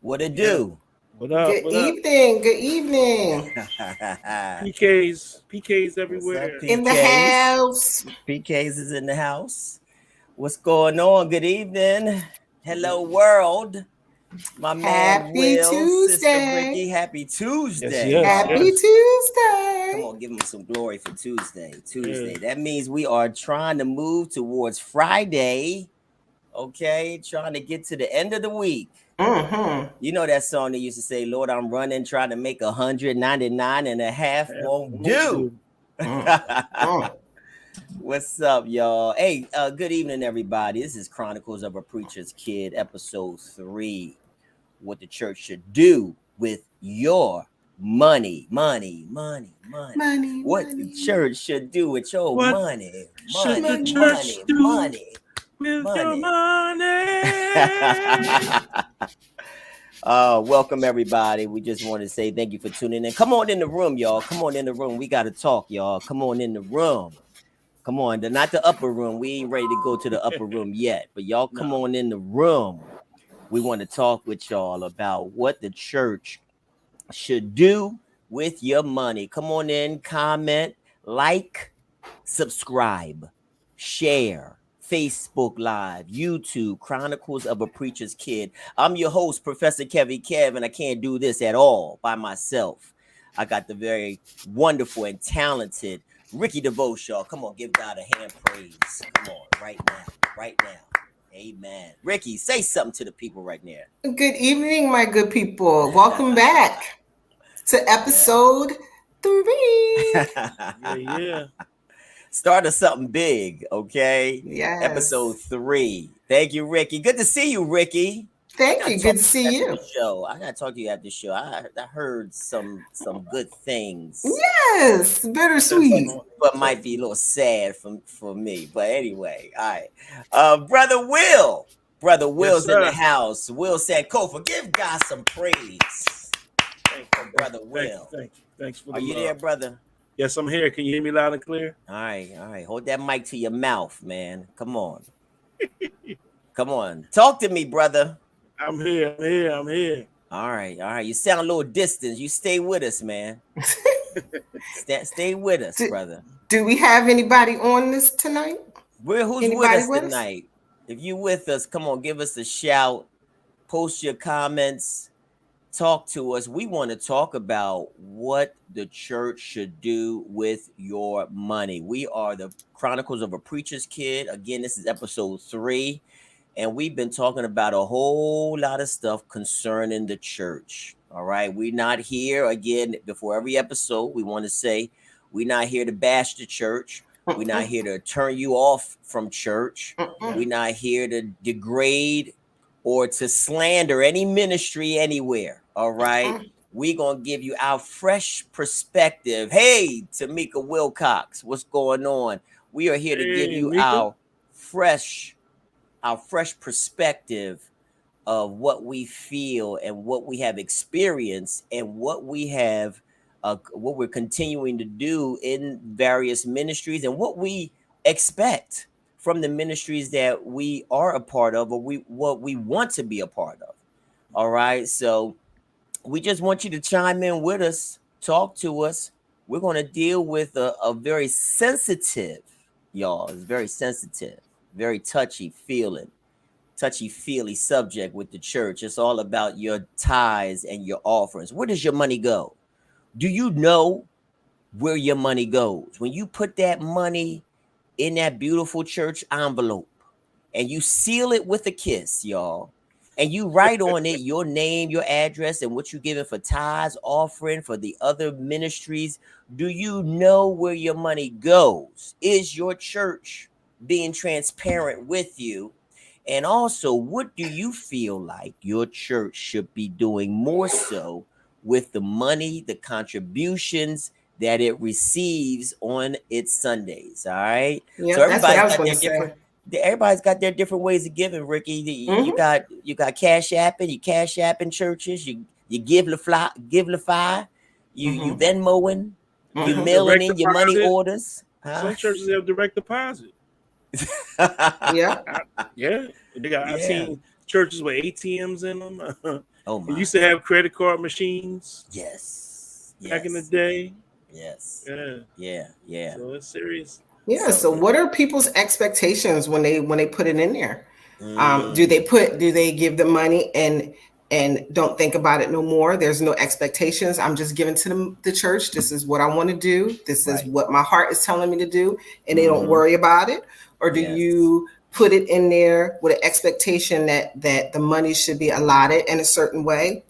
What it Yeah. do? What up? Good What up? evening. Good evening. PKs What's up, everywhere. In the PKs? house. PKs is in the house. What's going on? Good evening. Hello, world. My man Happy Will, Sister Tuesday. Ricky. Happy Yes, Tuesday, yes, y'all. Happy yes. Come Tuesday. on, give him some glory for Tuesday. Yeah. Tuesday. That means we are trying to move towards Friday. Okay, trying to get to the end of the week. Mm-hmm. You know that song that used to say, Lord, I'm running, trying to make 199 and a half Half won't won't do. do. Mm-hmm. What's up, y'all? Hey, good evening, everybody. This is Chronicles of a Preacher's Kid, episode 3. What the church should do with your money. Money, What the money, church should do with your What money. should the money, church money. do with your Money. money? Welcome everybody. We just want to say thank you for tuning in. Come on in the room, y'all. Come on in the room. We got to talk, y'all. Come on in the room. Come on, not the upper room. We ain't ready to go to the upper room yet, but y'all come No. on in the room. We want to talk with y'all about what the church should do with your money. Come on in, comment, like, subscribe, share. Facebook Live, YouTube, Chronicles of a Preacher's Kid. I'm your host, Professor Kevin Kev, and I can't do this at all by myself. I got the very wonderful and talented Ricky DeVoe, y'all. Come on, give God a hand praise. Come on, right now. Amen. Ricky, say something to the people right now. Good evening, my good people. Welcome back to episode 3. Yeah, yeah. Start us something big, okay? Episode Yes. 3. Thank you, Ricky. Good to see you, Ricky. I Thank gotta you. talk Good to to you see after you. the show. I heard some good things. Yes. Bittersweet. But might be a little sad for me. But anyway, all right. Brother Will. Brother Yes, Will's in the sir. house. Will said, Kofa, give God some praise Thank for you. Brother Thank you. Will. Thank you. Thanks for the Are you love. there, brother? Yes, I'm here. Can you hear me loud and clear? All right. Hold that mic to your mouth, man. Come on. Come on. Talk to me, brother. I'm here. All right. You sound a little distant. You stay with us, man. Stay with us, do, brother. do we have anybody on this tonight? Who's with Anybody us with us? tonight? If you with us, come on, give us a shout. Post your comments. Talk to us. We want to talk about what the church should do with your money. We are the Chronicles of a Preacher's Kid. Again, this is episode 3. And we've been talking about a whole lot of stuff concerning the church. All right. We're not here again before every episode. We want to say we're not here to bash the church. We're not here to turn you off from church. Yeah. We're not here to degrade or to slander any ministry anywhere. All right. We're going to give you our fresh perspective. Hey, Tamika Wilcox, what's going on? We are here to give Hey, you Mika. fresh perspective of what we feel and what we have experienced and what what we're continuing to do in various ministries and what we expect from the ministries that we are a part of or what we want to be a part of. All right, so we just want you to chime in with us, talk to us. We're going to deal with a very sensitive, y'all. It's very sensitive, very touchy feely subject with the church. It's all about your tithes and your offerings. Where does your money go? Do you know where your money goes? When you put that money in that beautiful church envelope and you seal it with a kiss, y'all, and you write on it your name, your address, and what you're giving for tithes, offering for the other ministries, do you know where your money goes? Is your church being transparent with you? And also, what do you feel like your church should be doing more so with the money, the contributions that it receives on its Sundays? All right. So Yeah, that's what everybody's I was got going their to say. different. Everybody's got their different ways of giving. Ricky, you Mm-hmm. got cash apping, you cash apping churches, you give the fly, you Mm-hmm. Venmoing, you Mm-hmm. mailing Direct in your money deposit. orders, huh? Some churches have direct deposit. Yeah. Yeah. I've Yeah. seen churches with ATMs in them. Oh It my. used to have credit card machines Yes. back in the Yes. day. Yes. Yeah. Yeah. Yeah. So it's serious. Yeah. So So what are people's expectations when they put it in there? mm, Do they give the money and don't think about it no more? There's no expectations. I'm just giving to the church. This is what I want to do. This is right. what my heart is telling me to do, and they don't Mm-hmm. worry about it. Or do Yes. you put it in there with an expectation that the money should be allotted in a certain way?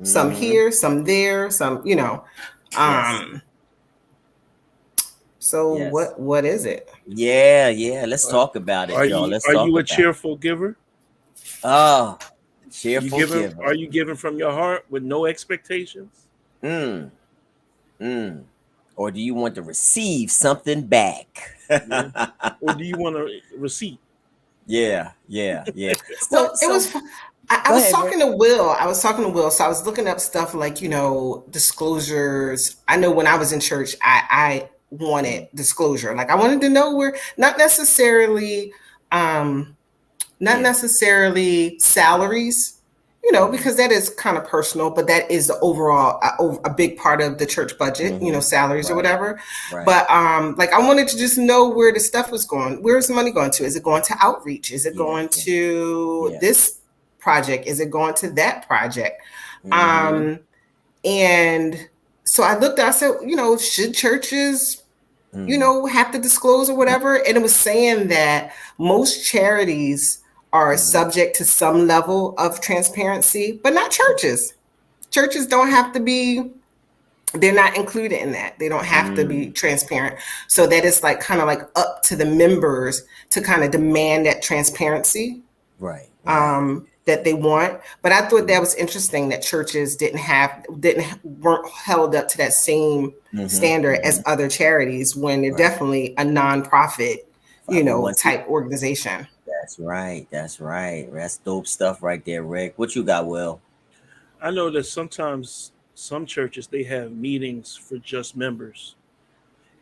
Some Mm-hmm. here, some there, some, you know. Yes. Um, so Yes. what is it? Yeah. Yeah. Let's Are, talk about it, y'all. Let's are talk you a about it. cheerful giver? Oh, You cheerful giving? giver. Are you giving from your heart with no expectations? Mm. Mm. Or do you want to receive something back? Yeah. Or do you want a receipt? Yeah. Yeah. Yeah. So Well, it so was. I go was ahead, Rick. talking to Will. I was talking to Will. So I was looking up stuff like, disclosures. I know when I was in church, I wanted Mm. disclosure. Like I wanted to know where, um, not Yeah. necessarily salaries, Mm-hmm. because that is kind of personal, but that is the overall a big part of the church budget, Mm-hmm. salaries or Right. whatever. Right. But like I wanted to just know where the stuff was going. Where's the money going to? Is it going to outreach? Is it Yeah. going Yeah. to Yeah. this project? Is it going to that project? Mm-hmm. Um, and so I looked. I said, should churches Mm. have to disclose or whatever. And it was saying that most charities are Mm-hmm. subject to some level of transparency, but not churches. Churches don't have to be, they're not included in that. They don't have to be Mm. transparent. So that is like kind of like up to the members to kind of demand that transparency Right. Right. that they want. But I thought that Mm. was interesting that churches weren't held up to that same Mm-hmm. standard Mm-hmm. as other charities when they're Right. definitely a nonprofit, 501c. type organization. That's right. That's right. That's dope stuff right there, Rick. What you got, Will? I know that sometimes some churches they have meetings for just members,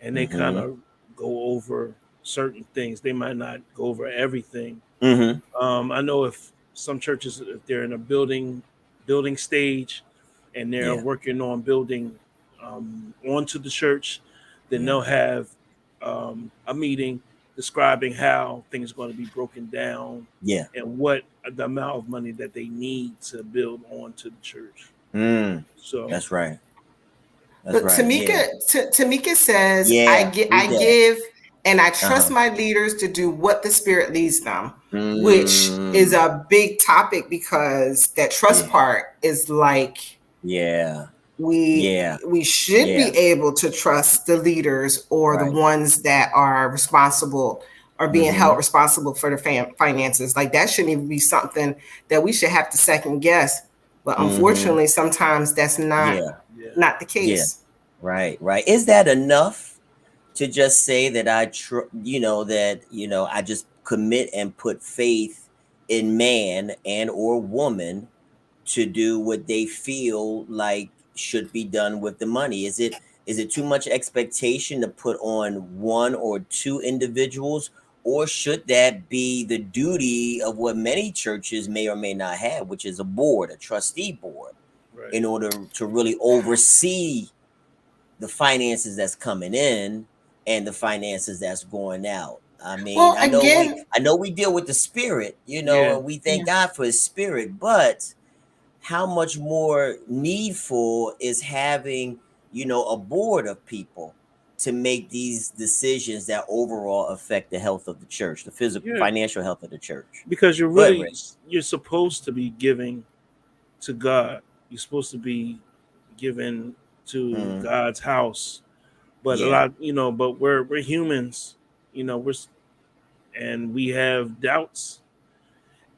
and they kind Mm-hmm. of go over certain things. They might not go over everything. Mm-hmm. I know if some churches, if they're in a building stage, and they're Yeah. working on building onto the church, then Yeah. they'll have a meeting describing how things are going to be broken down Yeah. and what the amount of money that they need to build onto the church. Mm. So That's right. That's But right. Yeah. Tamika says, Yeah. Read I that. give and I trust Uh-huh. my leaders to do what the Spirit leads them, which is Mm. a big topic because that trust Yeah. part is like Yeah. we Yeah. we should Yeah. be able to trust the leaders or the Right. ones that are responsible or being Mm-hmm. held responsible for the finances. Like that shouldn't even be something that we should have to second guess. But Mm-hmm. unfortunately, sometimes that's Yeah. yeah, not the Yeah. case. Right. Right. Is that enough to just say that I just commit and put faith in man and or woman to do what they feel like should be done with the money? Is it too much expectation to put on one or two individuals, or should that be the duty of what many churches may or may not have, which is a board, a trustee board, right. in order to really oversee the finances that's coming in and the finances that's going out? I mean, Well, I know we again, I know we deal with the spirit, Yeah, and we thank yeah. God for his spirit, but how much more needful is having, a board of people to make these decisions that overall affect the health of the church, the physical yeah, financial health of the church? because Go ahead, Rick. you're supposed to be giving to God. You're supposed to be giving to Mm, God's house. But a yeah. lot, but we're humans, we're and we have doubts,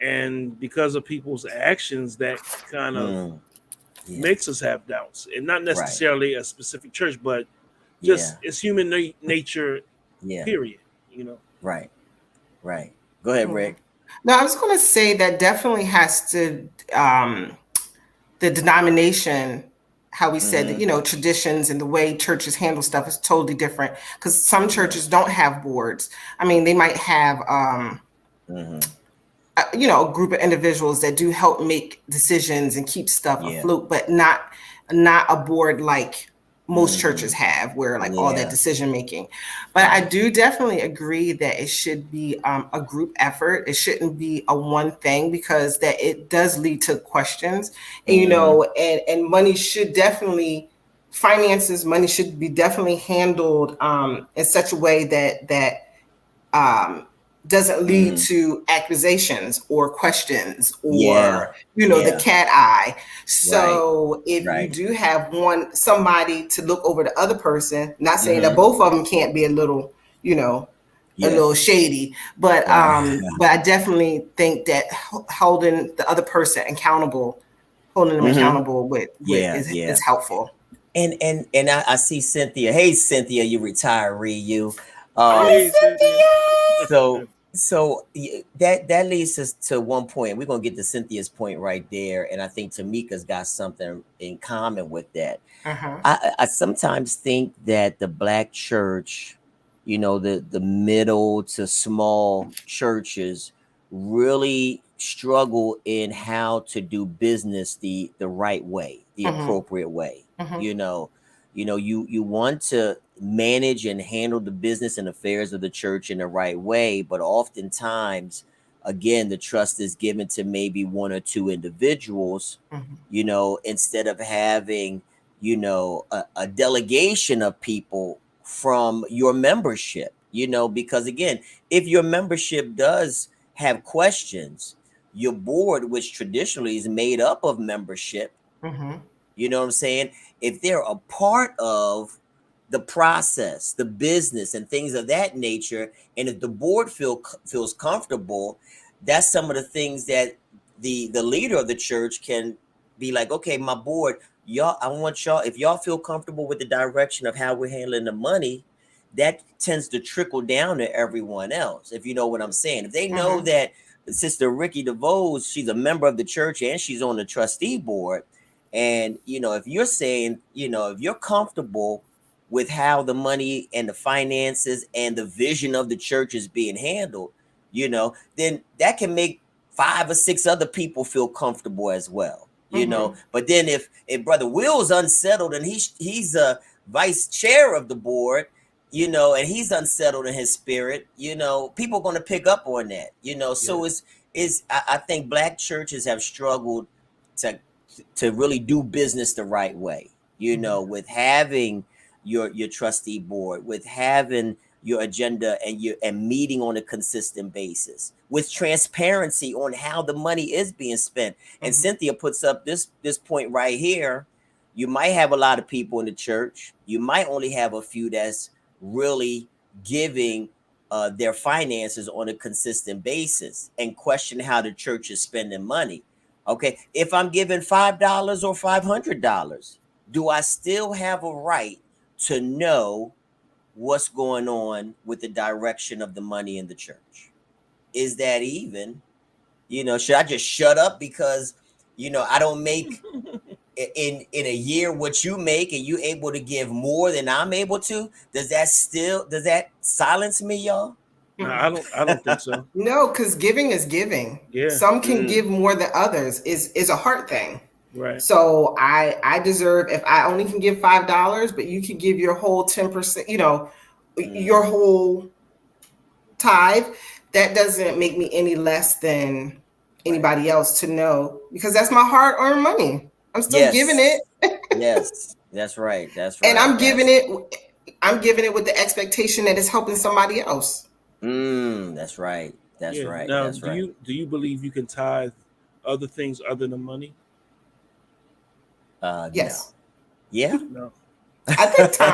and because of people's actions, that kind of Mm, yeah. makes us have doubts, and not Right. necessarily a specific church, but just Yeah. it's human nature. Yeah. Period. Right. Right. Go ahead, Yeah. Rick. No, I was going to say that definitely has to, the denomination, how we said that, Mm-hmm. traditions and the way churches handle stuff is totally different because some Yeah. churches don't have boards. I mean, they might have, Mm-hmm. a group of individuals that do help make decisions and keep stuff Yeah. afloat, but not a board like most Mm-hmm. churches have, where like all that Yeah. decision making. But I Right. do definitely agree that it should be a group effort. It shouldn't be a one thing, because that it does lead to questions, and Mm-hmm. and money should definitely finances money should be definitely handled in such a way that um, doesn't lead Mm-hmm. to accusations or questions, Yeah. or the Yeah. cat eye. Right. So if you Right. do have somebody to look over the other person, not saying that Mm-hmm. both of them can't be a little, a Yeah. little shady, but Right. I definitely think that holding the other person accountable, holding them Mm-hmm. accountable with Yeah. Yeah. is helpful. And I see Cynthia. Hey, Cynthia, you retiree, you. Hi, Hey, Cynthia. Cynthia. That leads us to one point. We're gonna get to Cynthia's point right there, and I think Tamika's got something in common with that. Uh-huh. I sometimes think that the black church, the middle to small churches, really struggle in how to do business the right way, the Uh-huh. appropriate way. Uh-huh. You know, you want to manage and handle the business and affairs of the church in the right way, but oftentimes, again, the trust is given to maybe one or two individuals, Uh-huh. instead of having a delegation of people from your membership, because again, if your membership does have questions, your board, which traditionally is made up of membership, Uh-huh. you know what I'm saying? If they're a part of the process, the business, and things of that nature, and if the board feels comfortable, that's some of the things that the leader of the church can be like, okay, my board, y'all, I want y'all, if y'all feel comfortable with the direction of how we're handling the money, that tends to trickle down to everyone else. If you know what I'm saying, if they know Uh-huh. that Sister Ricky DeVos, she's a member of the church and she's on the trustee board, and if you're saying, if you're comfortable with how the money and the finances and the vision of the church is being handled, then that can make five or six other people feel comfortable as well. Uh-huh. But then if Brother Will's unsettled and he's a vice chair of the board, and he's unsettled in his spirit, people are going to pick up on that. Yeah. So I think black churches have struggled to really do business the right way, with having your trustee board, with having your agenda and meeting on a consistent basis, with transparency on how the money is being spent. And Uh-huh. Cynthia puts up this point right here. You might have a lot of people in the church. You might only have a few that's really giving their finances on a consistent basis and question how the church is spending money. Okay, if I'm giving $5 or $500, do I still have a right to know what's going on with the direction of the money in the church? Is that even? Should I just shut up because I don't make in a year what you make, and you able to give more than I'm able to? Does that silence me, y'all? No, Uh-huh. I don't think so. No, because giving is giving. Yeah. Some can Mm, give more than others. Is a heart thing. Right. So I deserve, if I only can give $5, but you can give your whole 10%, your mm, whole tithe. That doesn't make me any less than right. anybody else to know, because that's my hard earned money. I'm still giving it, Yes. Yes. That's right. That's and right. That's I'm giving it with the expectation that it's helping somebody else. That's right. That's Yeah. right. Now, That's do right. you believe you can tithe other things other than money? No. Yes. Yeah. No. I think time.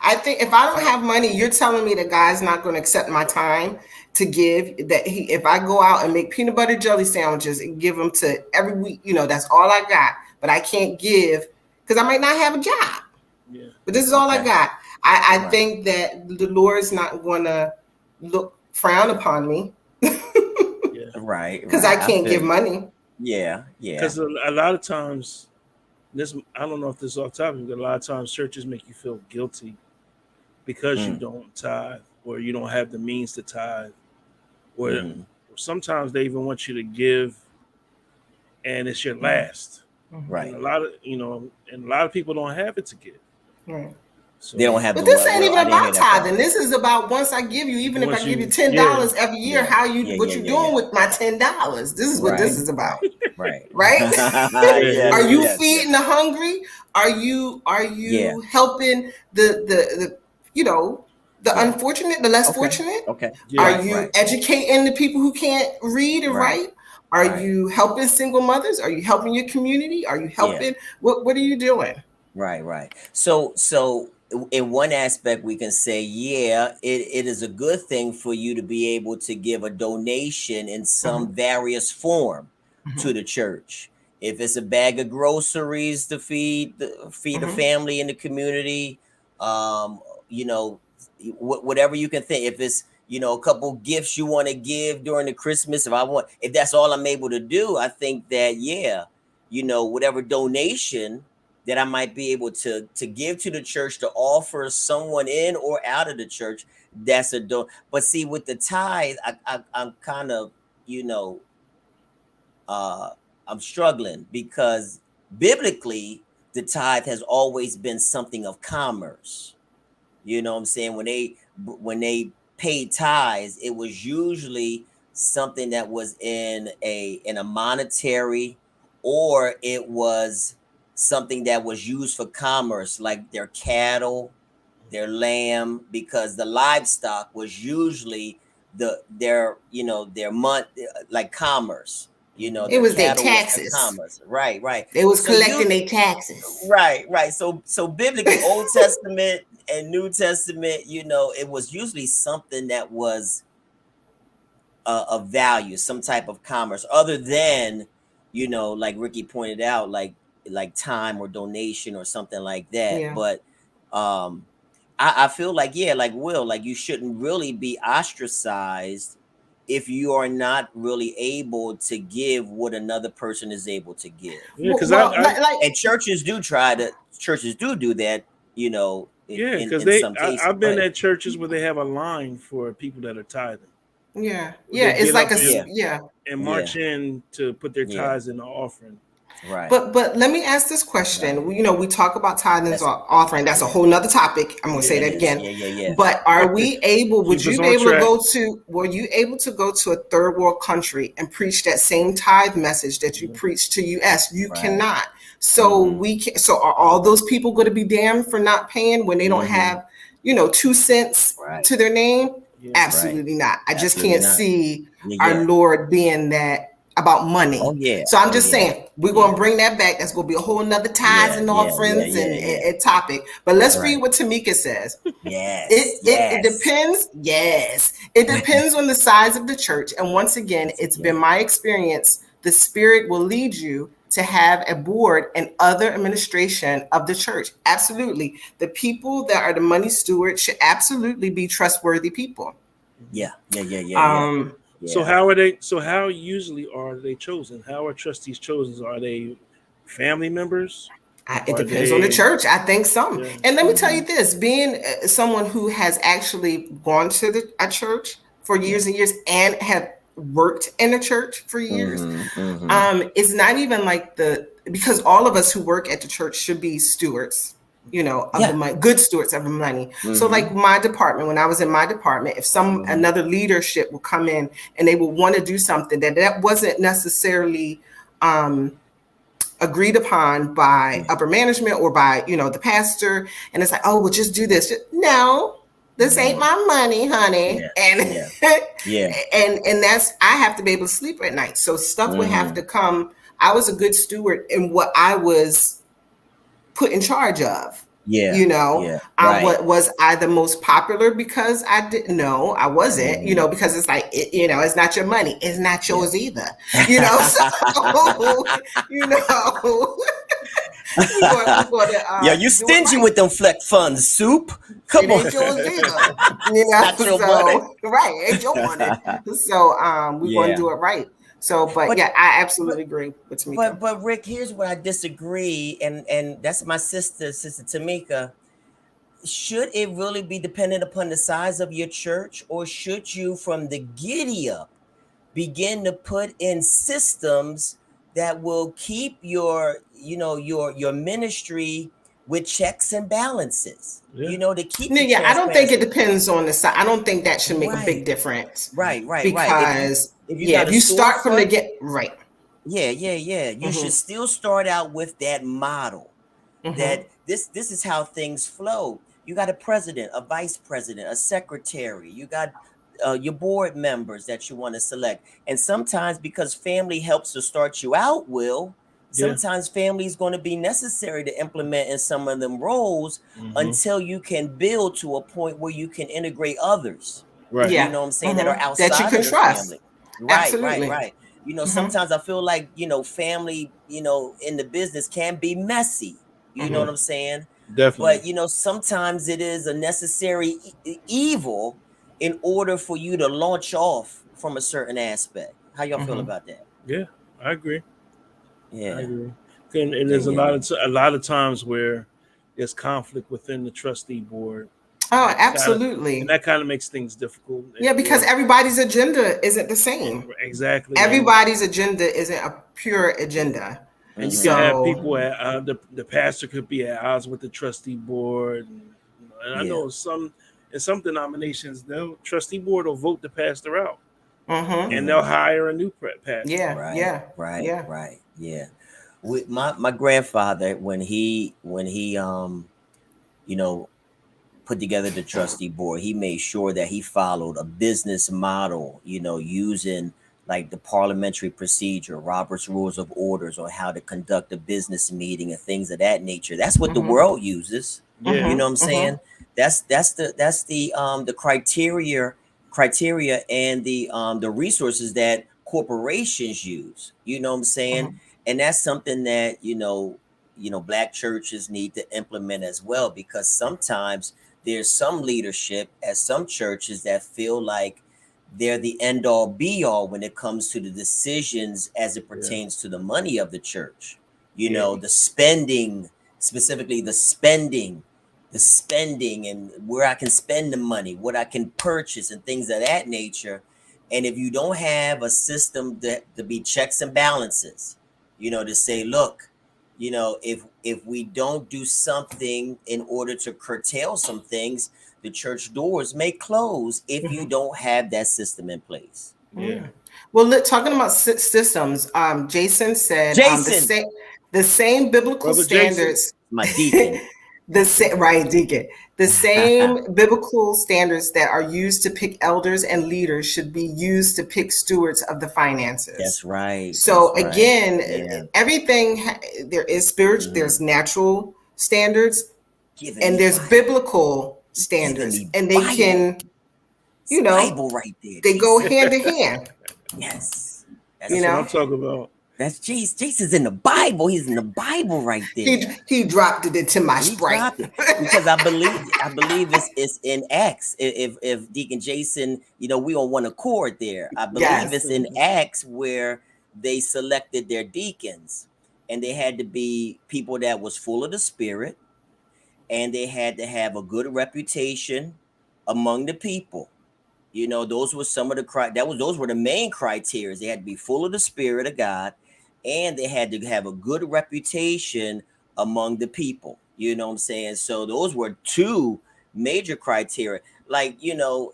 I think if I don't have money, you're telling me that God's not going to accept my time to give. That if I go out and make peanut butter jelly sandwiches and give them to every week, that's all I got. But I can't give because I might not have a job. Yeah. But this is all I Okay. got. I Right. think that the Lord's not going to look frown upon me Yeah. Right. because Right. I I can't feel give you. money. Yeah. Yeah. Because a lot of times, this I don't know if this is off topic, but a lot of times churches make you feel guilty because you Mm, don't tithe or you don't have the means to tithe, or mm-hmm. sometimes they even want you to give, and it's your last. Right. And a lot of people don't have it to give. Right. So They don't have But the this what? ain't Well, even I didn't hear about that part. tithing. This is about once I give you, even if I once give you you, $10 every year, Yeah. how you Yeah. what Yeah. you Yeah. doing Yeah. with my $10? This is what this Right. is about. Right. Right? Yeah. yeah, Are Yeah. you Yes. feeding Yes. the hungry? Are Yeah. you helping the you know the Yeah. unfortunate, the less Okay. fortunate? Okay. Are yeah, Right. you Right. educating the people who can't read and Right. write? Are Right. you helping single mothers? Are you helping your community? Are you Yeah. helping what are you doing? Right, right. So in one aspect we can say, yeah, it is a good thing for you to be able to give a donation in some Mhm, various form to mhm, the church. If it's a bag of groceries to feed a mhm. family in the community, um, you know, whatever you can think. If it's a couple gifts you want to give during the Christmas, if that's all I'm able to do, I think that yeah, whatever donation that I might be able to give to the church to offer someone in or out of the church. That's a don. But see, with the tithe, I'm kind of you know uh I'm struggling because biblically the tithe has always been something of commerce. You know what I'm saying? When they paid tithes, it was usually something that was in a monetary, or it was something that was used for commerce, like their cattle, their lamb, because the livestock was usually their month, like commerce. It The was their cattle was their taxes. commerce. Right, right. They was So you collecting their taxes. Right, right. So biblically, Old Testament and New Testament, it was usually something that was of value, some type of commerce, other than, like Ricky pointed out, like time or donation or something like that. Yeah. But um I feel like, yeah, like Will, like you shouldn't really be ostracized if you are not really able to give what another person is able to give. yeah. Well, Because well I And churches do that, yeah, because in some cases. I've been But at churches where they have a line for people that are tithing. yeah. Where Yeah. they It's get like up yeah, yeah. and yeah, march in to put their yeah, tithes in the offering. right, But let me ask this right. question. We talk about tithing and That's offering. That's a yeah, whole nother topic. I'm gonna Yeah, say it that is. again. Yeah, yeah, yeah. But are we able, would keep us you be on able to track. go to were you able to go to a third world country and preach that same tithe message that you Mhm. preach to US? You Right. cannot. So Mm-hmm. we can so are all those people going to be damned for not paying when they don't Mm-hmm. have, 2 cents Right. to their name? Yeah, Right. Absolutely not. I just Absolutely can't not. see Yeah, our yeah. Lord being that about Oh money. yeah. So I'm Oh just yeah. saying we're Yeah. gonna bring that back. That's gonna be a whole nother tithes Yeah. and Yeah. Yeah. offerings Yeah. and, Yeah. and topic. But let's read Right. what Tamika says. Yes. It Yes. depends. Yes, it depends on the size of the church. And once again, Yes, it it's been can. my experience. The Spirit will lead you to have a board and other administration of the church. Absolutely, the people that are the money stewards should absolutely be trustworthy people. Mhm. Yeah. Yeah. Yeah. Yeah. Yeah. Um, So Yeah. how are they? So how usually are they chosen? How are trustees chosen? Are they family members? It Are depends on the they? church. I think some. Yeah. And let me tell Mm-hmm. you this: being someone who has actually gone to a church for Yeah. years and years and have worked in a church for years, Mm-hmm. Mm-hmm. it's not even like because all of us who work at the church should be stewards, of the Yeah. money, good stewards of the money. So, Mm-hmm. like my department, when I was in my department, if Mm-hmm. another leadership would come in and they would want to do something that wasn't necessarily agreed upon by Yeah. upper management or by the pastor, and it's like, oh well, just do this. No, this ain't Mm-hmm. my money, honey. Yeah. And Yeah. Yeah. and that's, I have to be able to sleep at night, so stuff would have Mm-hmm. to come. I was a good steward in what I was put in charge of. Yeah. Yeah. Right. What was I the most popular because I didn't know? I wasn't, Mm-hmm. because it's like, it's not your money, it's not Yeah. yours either, so you know we're going to Yeah, you do it stingy right. with them flex funds, soup. Come It on. ain't yours either, It's not your money. so right, it ain't your money. So we're going to Yeah. do it right. So, but But yeah, I but absolutely agree with Tamika. but Rick, here's where I disagree, and that's my sister Tamika. Should it really be dependent upon the size of your church, or should you from the giddy up begin to put in systems that will keep your, your ministry with checks and balances, Yeah. to keep No, the yeah, I don't think it transparency. depends on the side. I don't think that should make a Right, big difference right. because, If you yeah, got if a you start from the storefront, get right. yeah. You should Mm-hmm. still start out with that model, Mm-hmm. that this is how things flow. You got a president, a vice president, a secretary. You got your board members that you want to select. And sometimes, because family helps to start you out, Yeah. sometimes family is going to be necessary to implement in some of them roles Hmm. until you can build to a point where you can integrate others. Right. Yeah. You know what I'm saying, that are Mm-hmm. That you outside can of the trust. family. Right, right, Absolutely. right. Mm-hmm. Sometimes I feel like, family, in the business can be messy. You know Yeah. what Mm-hmm. I'm saying? Definitely. But, sometimes it is a necessary evil in order for you to launch off from a certain aspect. How y'all feel Mm-hmm. about that? Yeah. I agree. I Yeah, agree. And yeah, there's yeah, yeah. a lot of times where there's conflict within the trustee board, and Oh, absolutely. that kind of makes things difficult. Yeah, because Or everybody's agenda isn't the same. exactly, Everybody's agenda isn't a pure agenda. and you can Mm-hmm. have So, people at the pastor could be at odds with the trustee board, and I Yeah. know in some denominations the trustee board will vote the pastor out, and mm-hmm. they'll Mm-hmm. hire a new pastor. Yeah, Right, yeah, right, yeah. right. Yeah. With my grandfather, when he you know put together the trustee board, he made sure that he followed a business model, using like the parliamentary procedure, Robert's Rules of Orders, on how to conduct a business meeting and things of that nature. That's what the Mm-hmm. world uses. Yeah, You know Mm-hmm. what I'm Mm-hmm. saying? That's the criteria and the resources that corporations use. You know what I'm saying? Mm-hmm. And that's something that black churches need to implement as well, because sometimes there's some leadership at some churches that feel like they're the end all be all when it comes to the decisions as it yeah, pertains to the money of the church. yeah, The spending, specifically the spending and where I can spend the money, what I can purchase, and things of that nature. And if you don't have a system that to be checks and balances, to say, look, if we don't do something in order to curtail some things, the church doors may close if you Mm-hmm. don't have that system in place. yeah. Mm. Well, look, talking about systems, Jason said Jason, the same biblical Brother Jason. standards, my deacon. right, Deacon, the same biblical standards that are used to pick elders and leaders should be used to pick stewards of the finances. That's right. So That's right. again, Yeah. everything there is spiritual, Hmm. there's natural standards, Giving and me there's Bible. biblical He giving standards, me and they Bible. can, It's you know, Bible right there, they go Jason. hand to hand. Yes. You That's That's what I'm know, talking about. that's Jason's in the Bible. He's in the Bible right there. he dropped it into my He Sprite. dropped it because I believe it's in Acts. If Deacon Jason, we on one accord there. I believe Yes. it's in Acts where they selected their deacons, and they had to be people that was full of the Spirit, and they had to have a good reputation among the people. Those were some of the those were the main criteria. They had to be full of the Spirit of God, and they had to have a good reputation among the people. You know what I'm saying? So those were two major criteria. Like,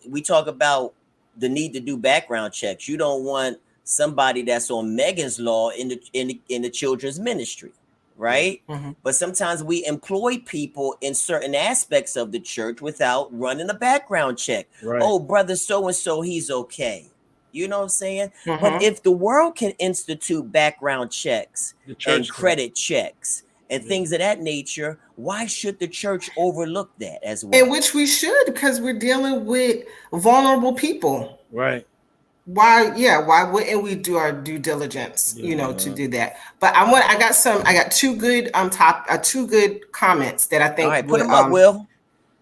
we talk about the need to do background checks. You don't want somebody that's on Megan's Law in the children's ministry, Yeah, right? Mm-hmm. But sometimes we employ people in certain aspects of the church without running a background check. right. Oh, brother so and so, he's okay. You know what I'm saying? But Mm-hmm. if the world can institute background checks The and church can. credit checks and Yeah, things of that nature, why should the church overlook that as In well? which we should, because we're dealing with vulnerable people. right. Why, yeah, why wouldn't we do our due diligence, Yeah. to Mhm. do that? But I got two good two good comments that I All think right, put would them up, Will.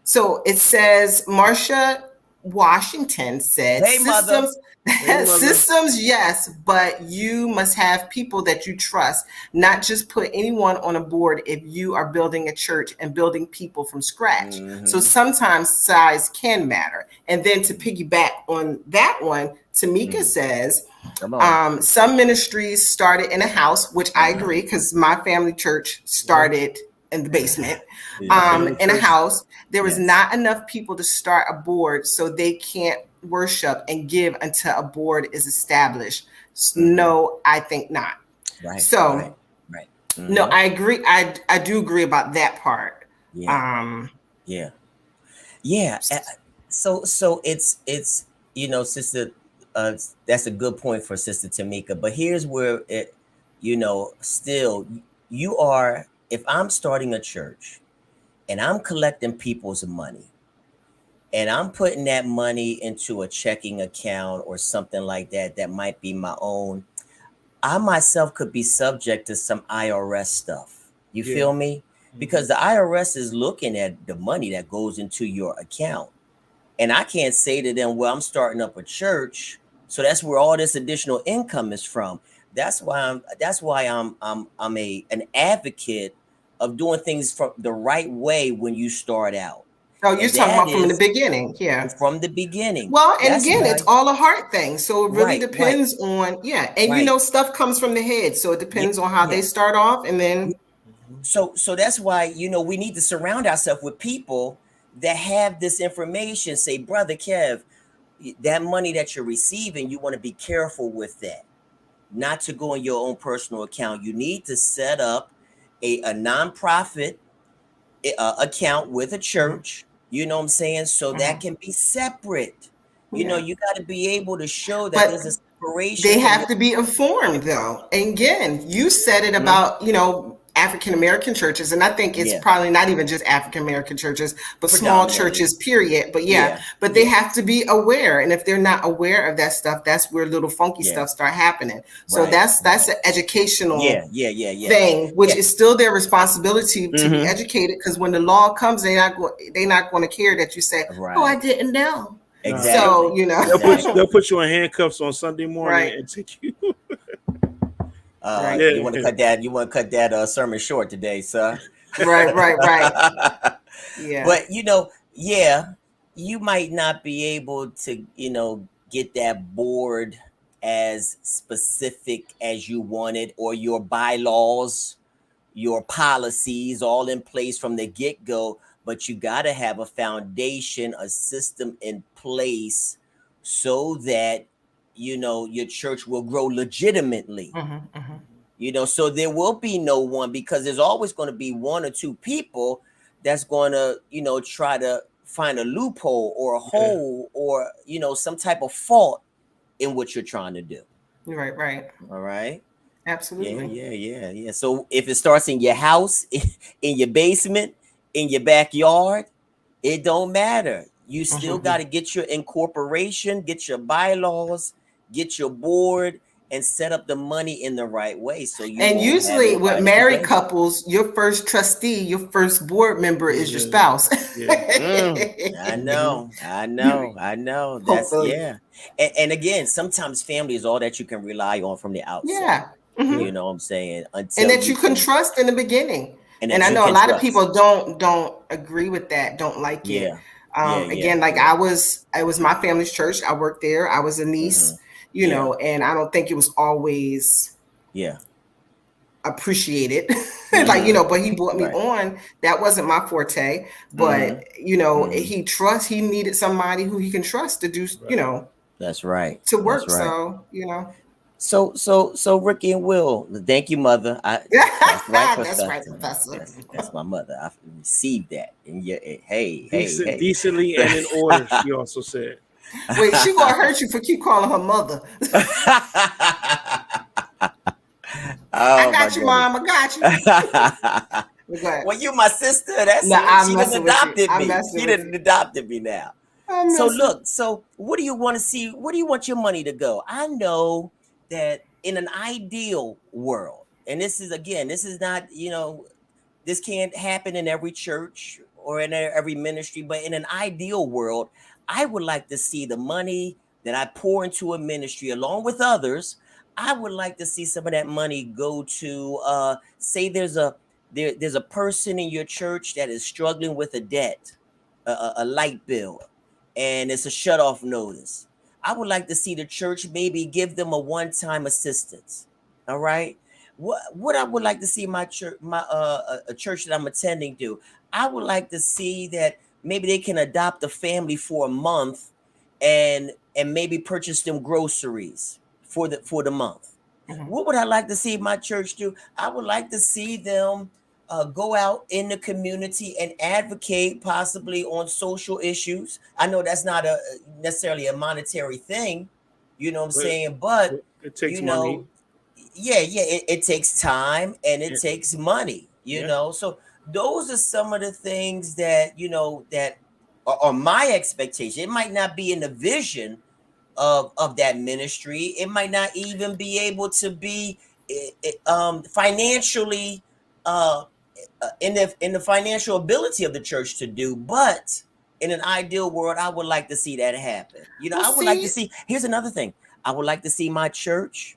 so it says Marcia Washington said Hey, mother. systems Hey, mother. systems, yes, but you must have people that you trust, not just put anyone on a board if you are building a church and building people from scratch. So Hmm. sometimes size can matter. And then to piggyback on that one, Tamika Mhm. says Come on. Some ministries started in a house, which I agree, because my family church started in the basement. My family In a church. house, there was Yes. not enough people to start a board, so they can't worship and give until a board is established. Mm-hmm. No, I think not. Right. Right. So Right. no, Mm-hmm. I agree. I do agree about that part. Yeah. Um, Yeah. Yeah. So it's sister, that's a good point for Sister Tamika. But here's where it, still you are. If I'm starting a church and I'm collecting people's money and I'm putting that money into a checking account or something like that, that might be my own, I myself could be subject to some IRS stuff. You Yeah. feel me? Because the IRS is looking at the money that goes into your account. And I can't say to them, well, I'm starting up a church, so that's where all this additional income is from. That's why I'm an advocate of doing things from the right way when you start out. oh, you're And talking that about from the is beginning, yeah. from the beginning. Well, and That's again, it's why. all a heart thing. So it really Right, right, depends on, yeah. And right. stuff comes from the head. So it Yeah, depends on how yeah. they start off. And then, So that's why we need to surround ourselves with people that have this information. Say, brother Kev, that money that you're receiving, you want to be careful with that, not to go in your own personal account. You need to set up a nonprofit account with a mhm, church. You know what I'm saying? So that mhm, can be separate. yeah. You got to be able to show that there's a But separation they from your. have to be informed, though. And again, you said it Mhm. about, African American churches. And I think it's Yeah, probably not even just African American churches, but small predominantly. churches, period. But yeah, Yeah, but they yeah, have to be aware. And if they're not aware of that stuff, that's where little funky yeah. stuff start happening. So Right, that's right. an Yeah, educational yeah, yeah, yeah, thing, which yeah. is still their responsibility to be Mm-hmm. educated. Because when the law comes, they're not going to care that you say, "Oh, I Right. didn't know." Nah, they'll, So Exactly. they'll put Exactly. they'll put you in handcuffs on Sunday morning right, and take you. right, You want to Yeah. cut that? You want to cut that sermon short today, sir? right, right, right. Yeah. But yeah, you might not be able to, get that board as specific as you wanted, or your bylaws, your policies all in place from the get go. But you got to have a foundation, a system in place so that, your church will grow legitimately. Hmm, hmm. So there will be no one, because there's always going to be one or two people that's going to, try to find a loophole or a Yeah. hole, or, some type of fault in what you're trying to do. Right, right. All right. Yeah, Absolutely. yeah, yeah, yeah. So if it starts in your house, in your basement, in your backyard, it don't matter. You still Hmm. got to get your incorporation, get your bylaws, get your board, and set up the money in the right way so you And won't have usually with anybody married complaining. couples, your first trustee, your first board member is your Yeah. spouse. Yeah. I Hmm. know, I You know, I know. That's hopefully. yeah. And again, sometimes family is all that you can rely on from the outset. Yeah. Hmm. You know what I'm saying? And Until that you you can can, trust in the beginning. and And that I you know a can lot of trust. people don't agree with that, don't like it. Yeah, yeah, yeah, Again, like yeah. it was my family's church. I worked there. I was a Mm-hmm. niece, Yeah, and I don't think it was always yeah. appreciated. Like, Mm-hmm. but he brought me Right. on. That wasn't my forte. But, Mm-hmm. Mm-hmm. he needed somebody who he can trust to do, Right. That's right. to That's work. right. So, So Ricky and Will, thank you, mother. That's right, that's right, Professor. Professor. That's my mother. I received that. And yeah, hey, hey, Decent, hey. decently and in order. She also said. Wait, she gonna hurt you for keep calling her mother. I Oh my got you, goodness. mom. I got you. Go ahead. Well, you my sister. That's No, it. I'm She done messing with you. adopted I'm me. messing She with done you. adopted me now. I'm So messing. look, what do you want to see? Where do you want your money to go? I know that in an ideal world, and this is not, this can't happen in every church or in every ministry, but in an ideal world, I would like to see the money that I pour into a ministry along with others. I would like to see some of that money go to, say there's a person in your church that is struggling with a debt, a light bill, and it's a shut off notice. I would like to see the church maybe give them a one-time assistance. All right. What I would like to see my church, a church that I'm attending do, I would like to see that maybe they can adopt a family for a month, and maybe purchase them groceries for the month. What would I like to see my church do? I would like to see them go out in the community and advocate possibly on social issues. I know that's not a necessarily a monetary thing, you know what I'm But saying? But it takes you know, money. yeah, it takes time and it Yeah. takes money, you Yeah. know. So those are some of the things that that are my expectation. It might not be in the vision of that ministry. It might not even be able to be financially uh, in the financial ability of the church to do, but in an ideal world, I would like to see that happen. Well, I would like to see, see. Here's another thing. I would like to see my church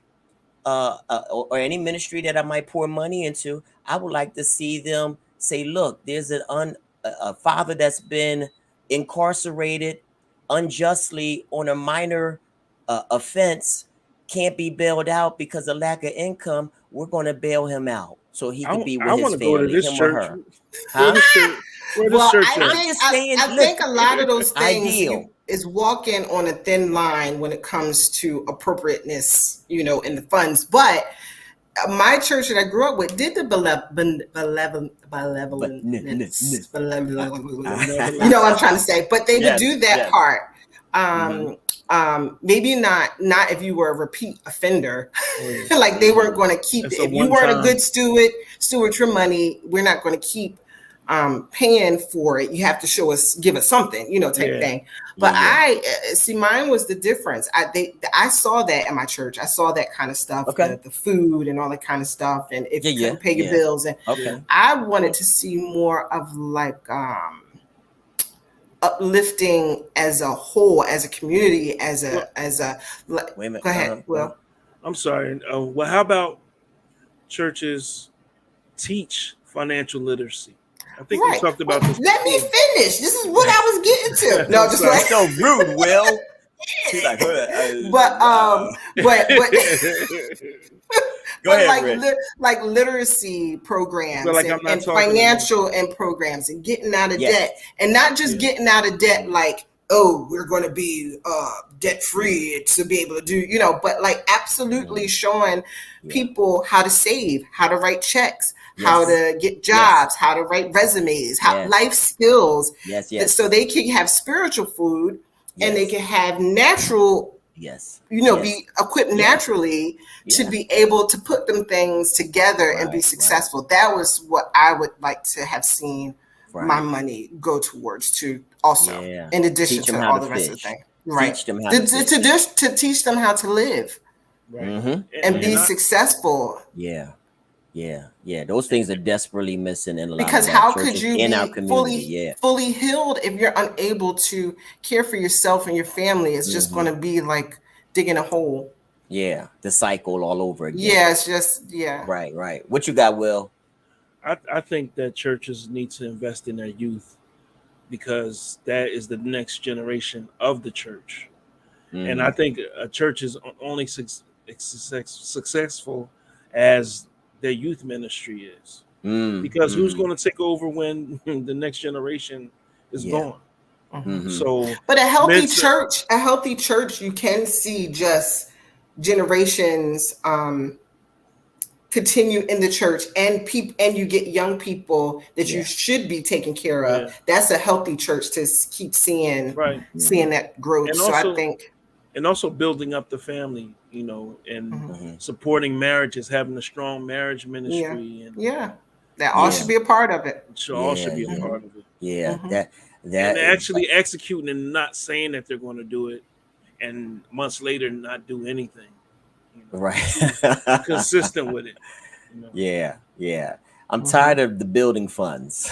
or any ministry that I might pour money into, I would like to see them say, look, there's a father that's been incarcerated unjustly on a minor offense, can't be bailed out because of lack of income. We're going to bail him out so he could be I with want his to go to family, this him or church. her. Where Huh? this church? Where this well, church at? I'm just saying, I think look, a lot of those things ideal. is walking on a thin line when it comes to appropriateness, in the funds. But my church that I grew up with did the But benevolence, you know what I'm Benevolence. trying to say. But they would yes, do that yes. part. Hmm. Maybe not if you were a repeat offender. Oh, yeah. Like they weren't going to keep It's it. a If you one weren't a time. good steward your money, we're not going to keep paying for it. You have to give us something, type Yeah. thing. Yeah, But yeah. I see, mine was the difference. I saw that in my church. I saw that kind of stuff, Okay. the food and all that kind of stuff. And if Yeah, you yeah, couldn't pay your yeah. bills, and Okay. I wanted to see more of like uplifting as a whole, as a community, Well, Wait a minute. go ahead, Will. I'm sorry. Well, how about churches teach financial literacy? I think we Right. talked Well, about this let me before. finish. This is what I was getting to. No, I'm just sorry. She's like so rude, Will. She's like, but but go but ahead, like Rich. like literacy I feel programs like and, I'm not and talking enough. financial and programs and getting out of Yes. debt, and not just Yeah. getting out of debt like, oh, we're going to be debt free to be able to do, but like absolutely Mhm. showing Yeah. people how to save, how to write checks, how Yes. to get Yes. jobs, how to write resumes, how Yes. life skills, Yes. so Yes. they can have spiritual food and they Yes. can have natural, Yes. Yes. be equipped Yeah. naturally to Yeah. be able to put them things together and be Right. Right. successful. That was what I would like to have seen my Right. money go towards, to also, Yeah. in addition Teach them to how all to the rest of the fish. thing. Right. Teach them how To, to to, to, fish. just, to teach them how to live Right. Mm-hmm. and be And Mm-hmm. I successful. Yeah. Yeah. Yeah. Those things are desperately missing in a lot Because of our how could churches you in our be community. fully Yeah. fully healed if you're unable to care for yourself and your family? It's just going Mm-hmm. to be like digging a hole. Yeah. The cycle all over again. Yeah, it's just, yeah. Right. Right. What you got, Will? I think that churches need to invest in their youth because that is the next generation of the church. And I Mm-hmm. think a church is only successful as their youth ministry is. Because who's Mm-hmm. going to take over when the next generation is Yeah. gone? Mhm. Mm-hmm. So, But men's, a healthy church, you can see just generations continue in the church, and and you get young people that you Yeah. should be taking care of. yeah, That's a healthy church to keep right, seeing Mm-hmm. that growth. and So I also think, building up the family, and mhm, Mm-hmm. supporting marriages, having a strong marriage yeah, ministry, and yeah, that all should Yeah. be a part of it. all Yeah. should be a Yeah. Hmm. part of it. Yeah. Hmm. And That actually executing and not saying that they're going to do it, and months later not do anything. right. Be consistent with it. You know. Yeah. Yeah. I'm Hmm. tired of the building funds.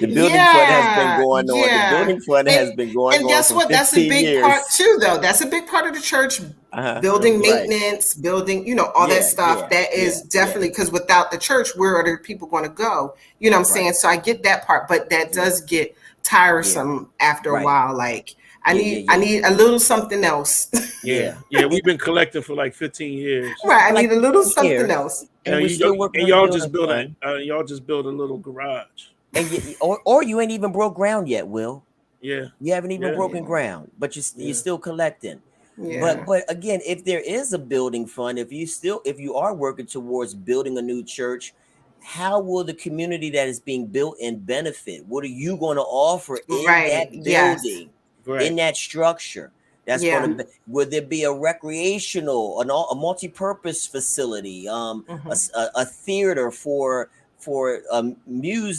The Yeah. building fund has been Yeah, going on. The yeah. building fund And has been going and on guess for what? That's a 15 big part years. too, though. That's a big part of the church, Uh-huh. building Right. maintenance, building, all that Yeah. stuff. Yeah. That Yeah. is Yeah. definitely, because without the church, where are the people going to go? You know what I'm saying? Right. So I get that part, but that Yeah. does get Yeah. tiresome after a Right. while. Like, Yeah, yeah, I yeah, need a little something else. Yeah, yeah. yeah, And we've been collecting for like 15 years, Right. I for like need a little 15 something years, else. and we're and still working on the y'all building just build fund. y'all just build a little garage. And or you ain't even broke ground yet, Will. Yeah, You haven't even yeah, broken Yeah. ground, but you're yeah. still collecting. Yeah. But again, if there is a building fund, if you are working towards building a new church, how will the community that is being built in benefit? What are you going to offer in Right. that Yes. building, in Right. that structure? That's going to Yeah. be, will there be a recreational, a multi-purpose facility, Hmm. a theater for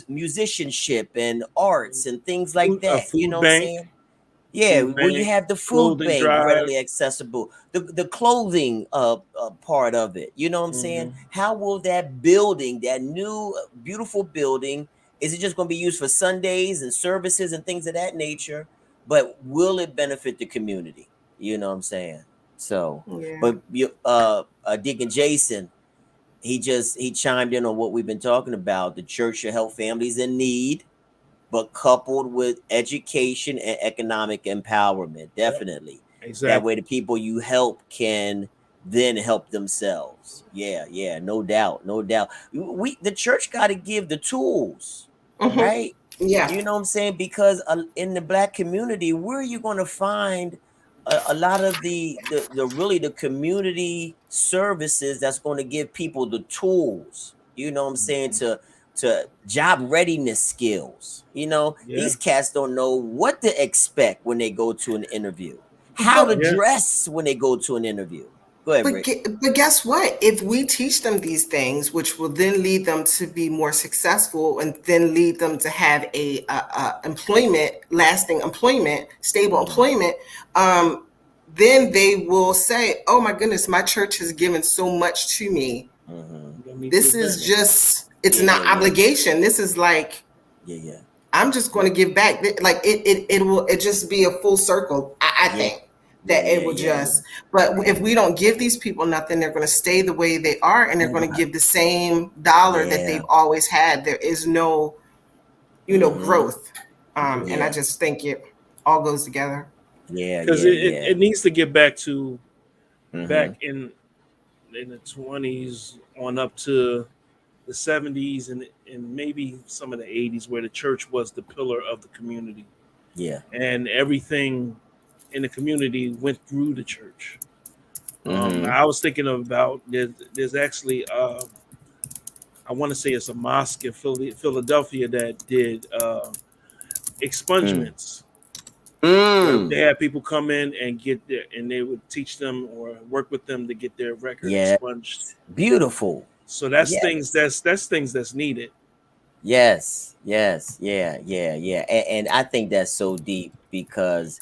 musicianship and arts and things like A that? You know food what I'm bank, saying? Yeah, where you have the food clothing bank drive. readily accessible, the clothing part of it. You know what I'm saying? Hmm. How will that building, that new beautiful building, is it just going to be used for Sundays and services and things of that nature? But will it benefit the community? You know what I'm saying? So, Yeah. but Deacon Jason, he chimed in on what we've been talking about. The church should help families in need, but coupled with education and economic empowerment. Yep, Definitely. That way, exactly. the people you help can then help themselves. Yeah, yeah, no doubt, no doubt. The church got to give the tools, Hmm. right? Yeah. You know what I'm saying? Because in the black community, where are you going to find a lot of the really the community services that's going to give people the tools? You know what I'm saying, Mhm. to job readiness skills. You know, Yeah, these cats don't know what to expect when they go to an interview, how to But yeah, dress when they go to an interview. Go ahead, Rick. but guess what? If we teach them these things, which will then lead them to be more successful, and then lead them to have a employment, lasting employment, stable Hmm. employment, then they will say, "Oh my goodness, my church has given so much to me. Hmm. let me This give is back. just, it's Yeah, yeah, not yeah, obligation. This is like, yeah, yeah, I'm just going to give back." Like it will, it just be a full circle. I yeah, think yeah, that it yeah, will yeah, yeah. just. But if we don't give these people nothing, they're going to stay the way they are, and they're going to Right. give the same dollar that Yeah. they've always had. There is no, Hmm. growth. Yeah, And I Yeah, just think it all goes together. yeah, because yeah, yeah. it needs to get back to back Hmm. in the 20s on up to the 70s and maybe some of the 80s, where the church was the pillar of the community, Yeah. and everything in the community went through the church. Hmm. I was thinking about there's actually I want to say it's a mosque in Philadelphia that did Mm. expungements, where they Mm. had people come in and get their, and they would teach them or work with them to get their record Yes. expunged. Beautiful. So that's things Yes. that's things that's needed. Yes. Yes. Yeah. Yeah. Yeah. And I think that's so deep because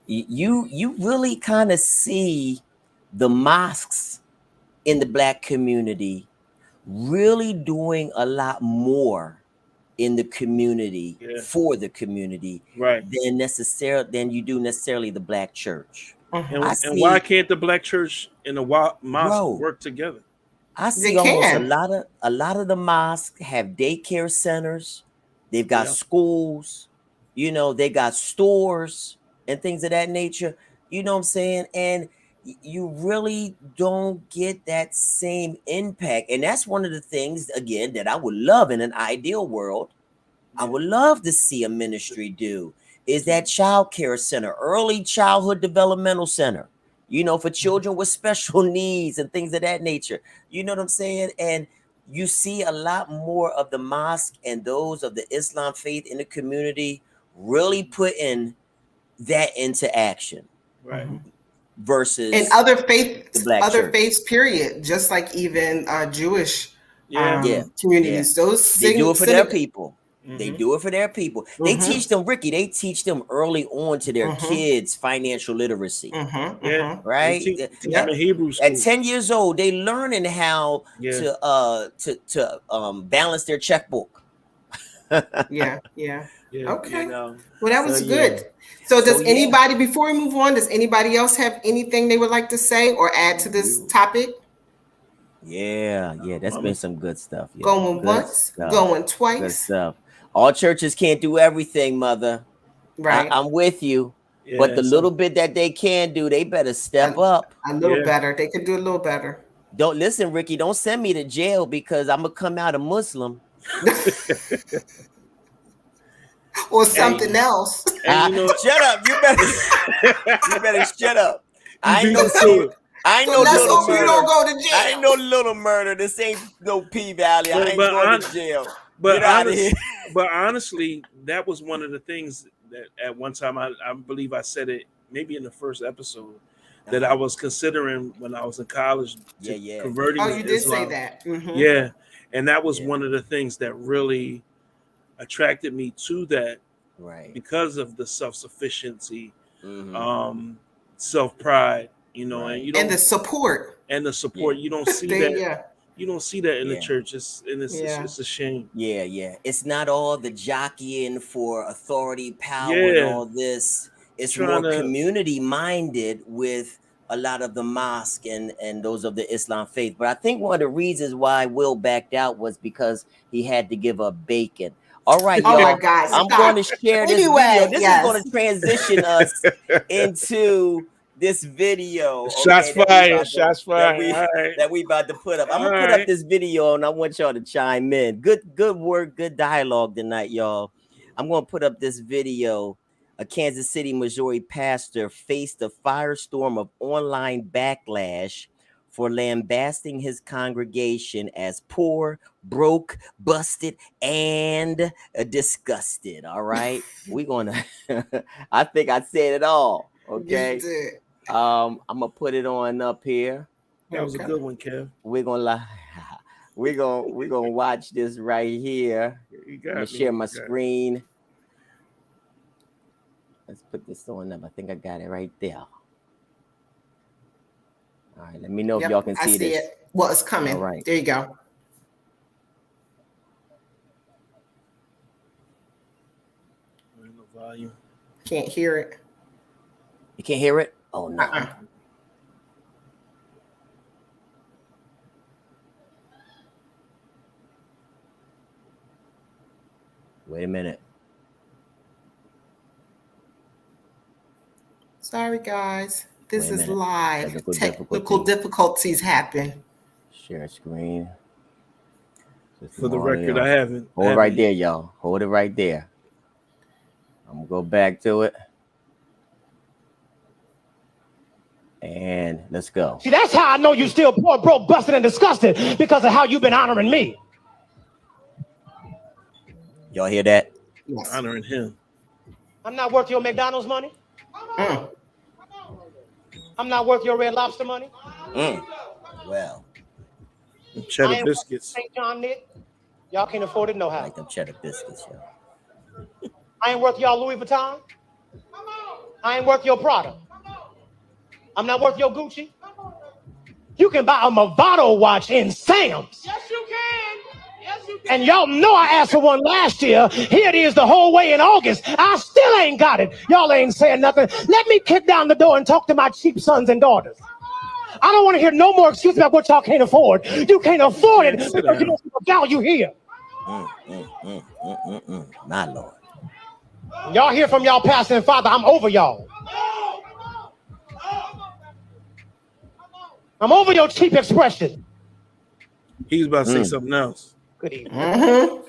you really kind of see the mosques in the black community really doing a lot more in the community Yeah, for the community right. than you do necessarily the black church. Hmm. I And why see, can't the black church and the mosque bro. work together? I They see almost can. a lot of the mosques have daycare centers. They've got Yeah, schools, they got stores and things of that nature. You know what I'm saying? And you really don't get that same impact. And that's one of the things again that I would love in an ideal world. I yeah, would love to see a ministry do is that child care center, early childhood developmental center, for children with special needs and things of that nature. You know what I'm saying? And you see a lot more of the mosque and those of the Islam faith in the community really putting that into action right. Hmm. And versus the black other church. faiths, period. Just like even Jewish Yeah. Yeah, yeah. communities, those They do it for their synagogues. people. They Hmm. do it for their people. They Hmm. teach them, Ricky, they teach them early on to their Hmm. kids financial literacy, Hmm. Yeah. Hmm. They right? teach them At, in Yep. Hebrew at school. 10 years old, they learning how Yeah. to balance their checkbook. Yeah. Yeah. Yeah. Okay. know. Well, that So was yeah. good. So, So does yeah. anybody, before we move on, does anybody else have anything they would like to say or add to this You topic? yeah, yeah, that's been I'm some good stuff, yo. Going Good once, stuff. going Good twice. stuff. All churches can't do everything, mother. Right. I'm with you. But Yeah, the little bit that they can do, they better step A, up. a little yeah. better. They could do a little better. Don't listen, Ricky. Don't send me to jail because I'm gonna come out a Muslim. Or And something else. and you know, Shut up. You better shut up. you I ain't beat no me to it. I ain't Well, no let's little hope you don't murder. go to I ain't jail. no little murder. This ain't no P Valley. I But ain't but going to on, jail. but Get out of honest, here. but honestly, that was one of the things that at one time I believe I said it maybe in the first episode that I was considering when I was in college Yeah, to yeah, converting Oh, to you did say Islam. that. Mm-hmm. Yeah, and that was yeah. one of the things that really attracted me to that Right. because of the self sufficiency, Mm-hmm. um, self pride, and Right. you And the don't support. and the Yeah. support. You don't see They, that. yeah, You don't see that in the Yeah. church. It's yeah. it's a shame. Yeah, yeah. It's not all the jockeying for authority, power, and Yeah, all this. It's trying more to. community minded with a lot of the mosque and those of the Islam faith. But I think one of the reasons why Will backed out was because he had to give up bacon. All right, Oh my y'all. God, I'm going stop. to share this video. Anyway, This is going yes. to transition us into this video, Shots okay, that we fired. about to Shots that fired. we All right. that we about to put up. I'm All gonna put up right. this video and I want y'all to chime in. Good work, good dialogue tonight, y'all. I'm gonna put up this video. A Kansas City, Missouri pastor faced a firestorm of online backlash for lambasting his congregation as poor, broke, busted, and disgusted. All right, we're gonna. I think I said it all. You Okay. did. I'm gonna put it on up here. That was a Okay. good one, Kev. We're gonna we're gonna watch this right here. You I'm gonna got me. share my You got me. screen. Let's put this on up. I think I got it right there. All right, let me know if y'all Yep, can I see see this. it. Well, it's All coming. right. There you go. The volume. Can't hear it. You can't hear it? Oh no. Uh-uh. Wait a minute. Sorry, guys. Wait This a is minute. live. Technical Technical difficulty. difficulties happen. Share screen. For the record, Audio. I haven't. Hold it right there, y'all. Hold it right there. I'm gonna go back to it. And let's go. See, that's how I know you still poor, broke, busted, and disgusted because of how you've been honoring me. Y'all hear that? Yes. Honoring him. I'm not worth your McDonald's money. Mm. I'm not worth your Red Lobster money. Well, And I cheddar ain't worth biscuits. St. John Nick. Y'all can't afford it no I how. like them cheddar biscuits, yo. I ain't worth y'all Louis Vuitton. I ain't worth your Prada. I'm not worth your Gucci. You can buy a Movado watch in Sam's. Yes, you can. Yes, you can. And y'all know I asked for one last year. Here it is the whole way in August. I still ain't got it. Y'all ain't saying nothing. Let me kick down the door and talk to my cheap sons and daughters. I don't want to hear no more excuses about what y'all can't afford. You can't afford it Sit because you down. don't see the value here. My Lord. Y'all hear from y'all pastor and father, I'm over y'all. I'm over your cheap expression. He was about to say something else. Good evening. Mm-hmm.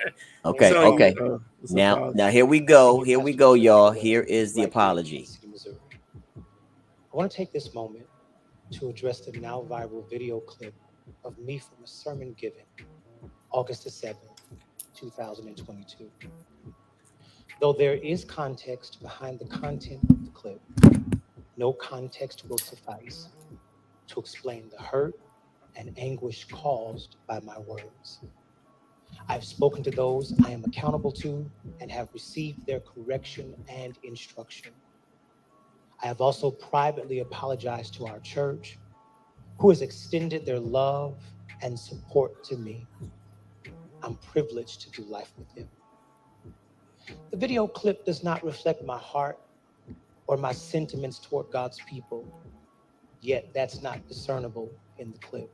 Okay, Telling okay. you, it's Now apology. here we go. Here we go, y'all. Here is the apology. I want to take this moment to address the now viral video clip of me from a sermon given August the 7th, 2022. Though there is context behind the content of the clip, no context will suffice to explain the hurt and anguish caused by my words. I've spoken to those I am accountable to and have received their correction and instruction. I have also privately apologized to our church, who has extended their love and support to me. I'm privileged to do life with them. The video clip does not reflect my heart or my sentiments toward God's people, yet that's not discernible in the clip.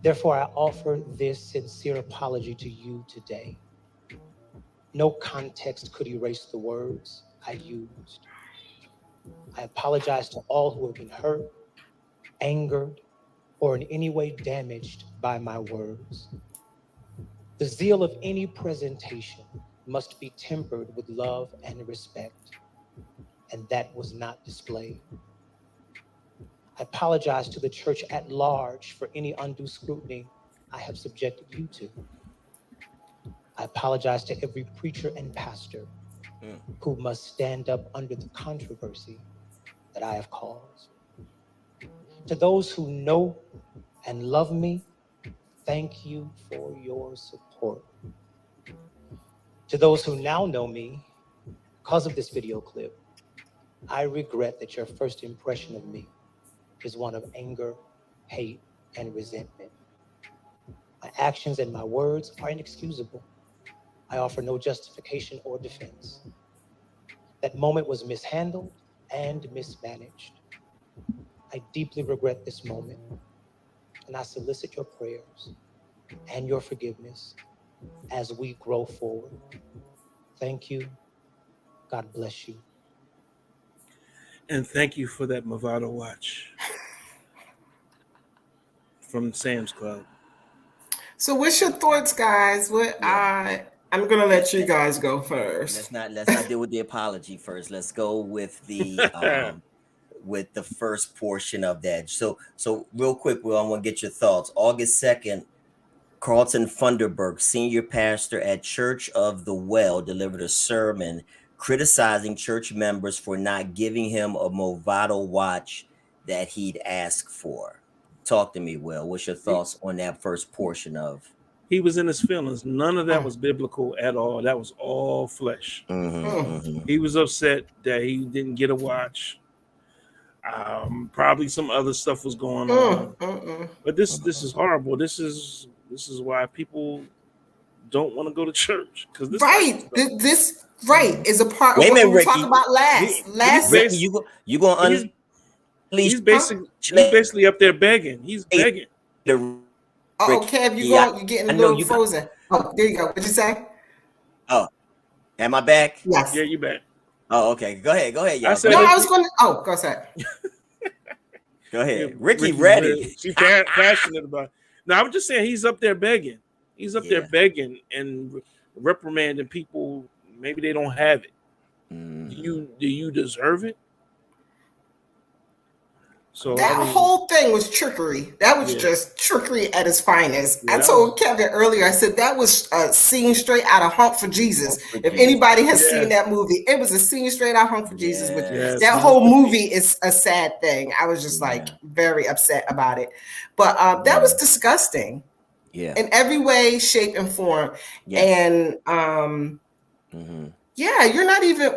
Therefore, I offer this sincere apology to you today. No context could erase the words I used. I apologize to all who have been hurt, angered, or in any way damaged by my words. The zeal of any presentation must be tempered with love and respect, and that was not displayed. I apologize to the church at large for any undue scrutiny I have subjected you to. I apologize to every preacher and pastor who must stand up under the controversy that I have caused. To those who know and love me, thank you for your support. To those who now know me, because of this video clip, I regret that your first impression of me is one of anger, hate, and resentment. My actions and my words are inexcusable. I offer no justification or defense. That moment was mishandled and mismanaged. I deeply regret this moment, and I solicit your prayers and your forgiveness as we grow forward. Thank you. God bless you. And thank you for that Movado watch from Sam's Club. So what's your thoughts, guys? I'm gonna let you guys go Let's first. not deal with the apology first. Let's go with the first portion of that. So real quick, Will, I want to get your thoughts. August 2nd, Carlton Funderburg, senior pastor at Church of the Well, delivered a sermon criticizing church members for not giving him a Movado watch that he'd asked for. Talk to me, Will. What's your thoughts on that first portion of? He was in his feelings. None of that was biblical at all. That was all flesh. He was upset that he didn't get a watch. Probably some other stuff was going on. But this is horrible. This is why people don't want to go to church, because this is a part Wait of a what minute, we Ricky. talked about last. Ricky, you gonna he's basically up there begging. He's begging. Kev, you're getting a little frozen. Oh, there you go. What'd you say? Oh, am I back? Yes. Yeah, you back. Oh, okay. Go ahead, y'all. I was going to. Oh, go ahead. Go ahead. Yeah, Ricky's ready. She's passionate about it. No, I'm just saying he's up there begging. He's up there begging and reprimanding people. Maybe they don't have it. Do you deserve it? So that whole thing was trickery. That was just trickery at its finest. I told Kevin earlier, I said that was a scene straight out of Hunt for Jesus. If anybody has seen that movie, it was a scene straight out of Hunt for Jesus. Which that whole movie is a sad thing. I was just like very upset about it. But that was disgusting. Yeah. In every way, shape, and form. Yes. And yeah, you're not even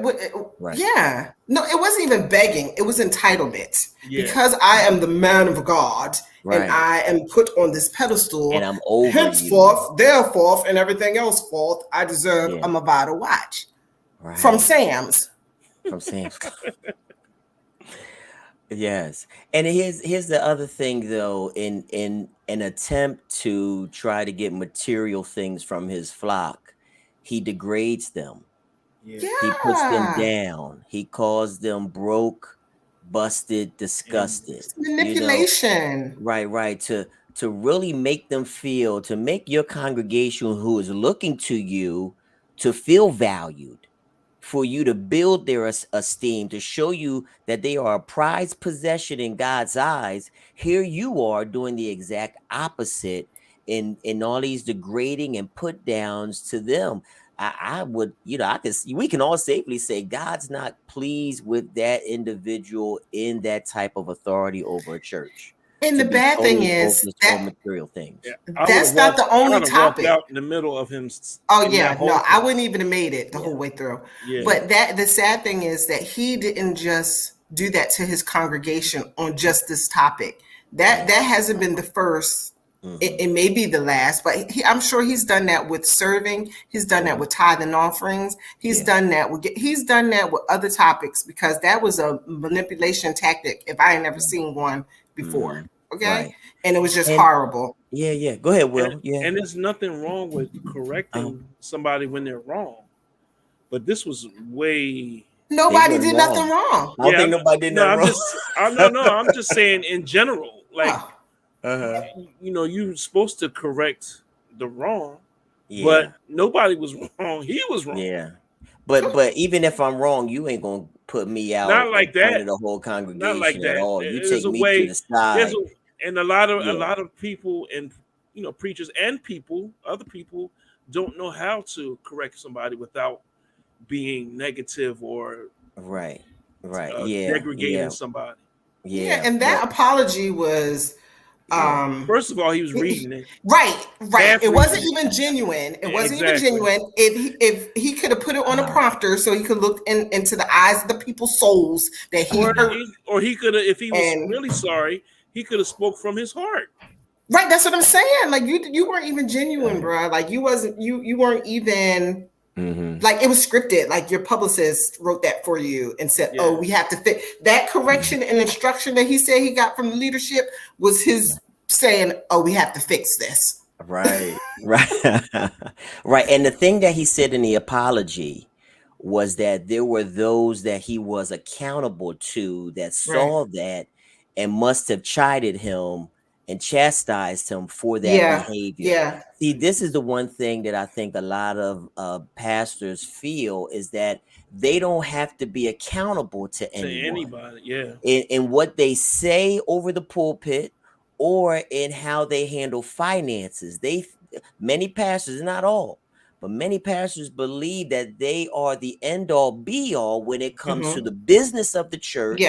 yeah. No, it wasn't even begging. It was entitlement. Yeah. Because I am the man of God and I am put on this pedestal. And I'm over henceforth, therefore, and everything else forth, I deserve a Movado watch. From Sam's. From Sam's. Yes. And here's the other thing though, in an attempt to try to get material things from his flock, he degrades them. Yeah. He puts them down. He calls them broke, busted, disgusted. It's manipulation. Right. To really make them feel, to make your congregation who is looking to you to feel valued, for you to build their esteem, to show you that they are a prized possession in God's eyes. Here you are doing the exact opposite in all these degrading and put downs to them. I would, we can all safely say God's not pleased with that individual in that type of authority over a church. And the bad thing is that material things. Yeah, that's not the only topic. Out in the middle of him. Oh yeah, no, I wouldn't even have made it the whole way through. Yeah. But the sad thing is that he didn't just do that to his congregation on just this topic. That hasn't been the first. It may be the last, but I'm sure he's done that with serving. He's done that with tithe and offerings. He's done that with other topics, because that was a manipulation tactic if I had never seen one before. Okay, and it was just horrible. Yeah. Go ahead, Will. And there's nothing wrong with correcting somebody when they're wrong, but this was way Nobody did nothing wrong. I don't think nobody did nothing wrong. I'm just saying in general, like, you're supposed to correct the wrong, but nobody was wrong. He was wrong. Yeah. But even if I'm wrong, you ain't gonna put me out Not like in front that. of the whole Not congregation like that. at all. You There's take a me way. to the side. And a lot of people and preachers and other people don't know how to correct somebody without being negative or right, degrading somebody. Yeah, and that apology was first of all, he was reading it. Right. It wasn't even genuine. It wasn't even genuine. If he could have put it on a prompter so he could look into the eyes of the people's souls that he hurt. Or he could have, if he was really sorry, he could have spoke from his heart. Right, that's what I'm saying. Like you weren't even genuine, bro. Like you weren't even like it was scripted. Like your publicist wrote that for you and said, "Oh, we have to fit that correction and instruction that he said he got from the leadership was his saying, "Oh, we have to fix this." Right. Right. And the thing that he said in the apology was that there were those that he was accountable to that saw that and must have chided him and chastised him for that behavior. Yeah. See, this is the one thing that I think a lot of pastors feel is that they don't have to be accountable to anybody. Yeah. In what they say over the pulpit or in how they handle finances. Many pastors, not all, but many pastors believe that they are the end all be all when it comes to the business of the church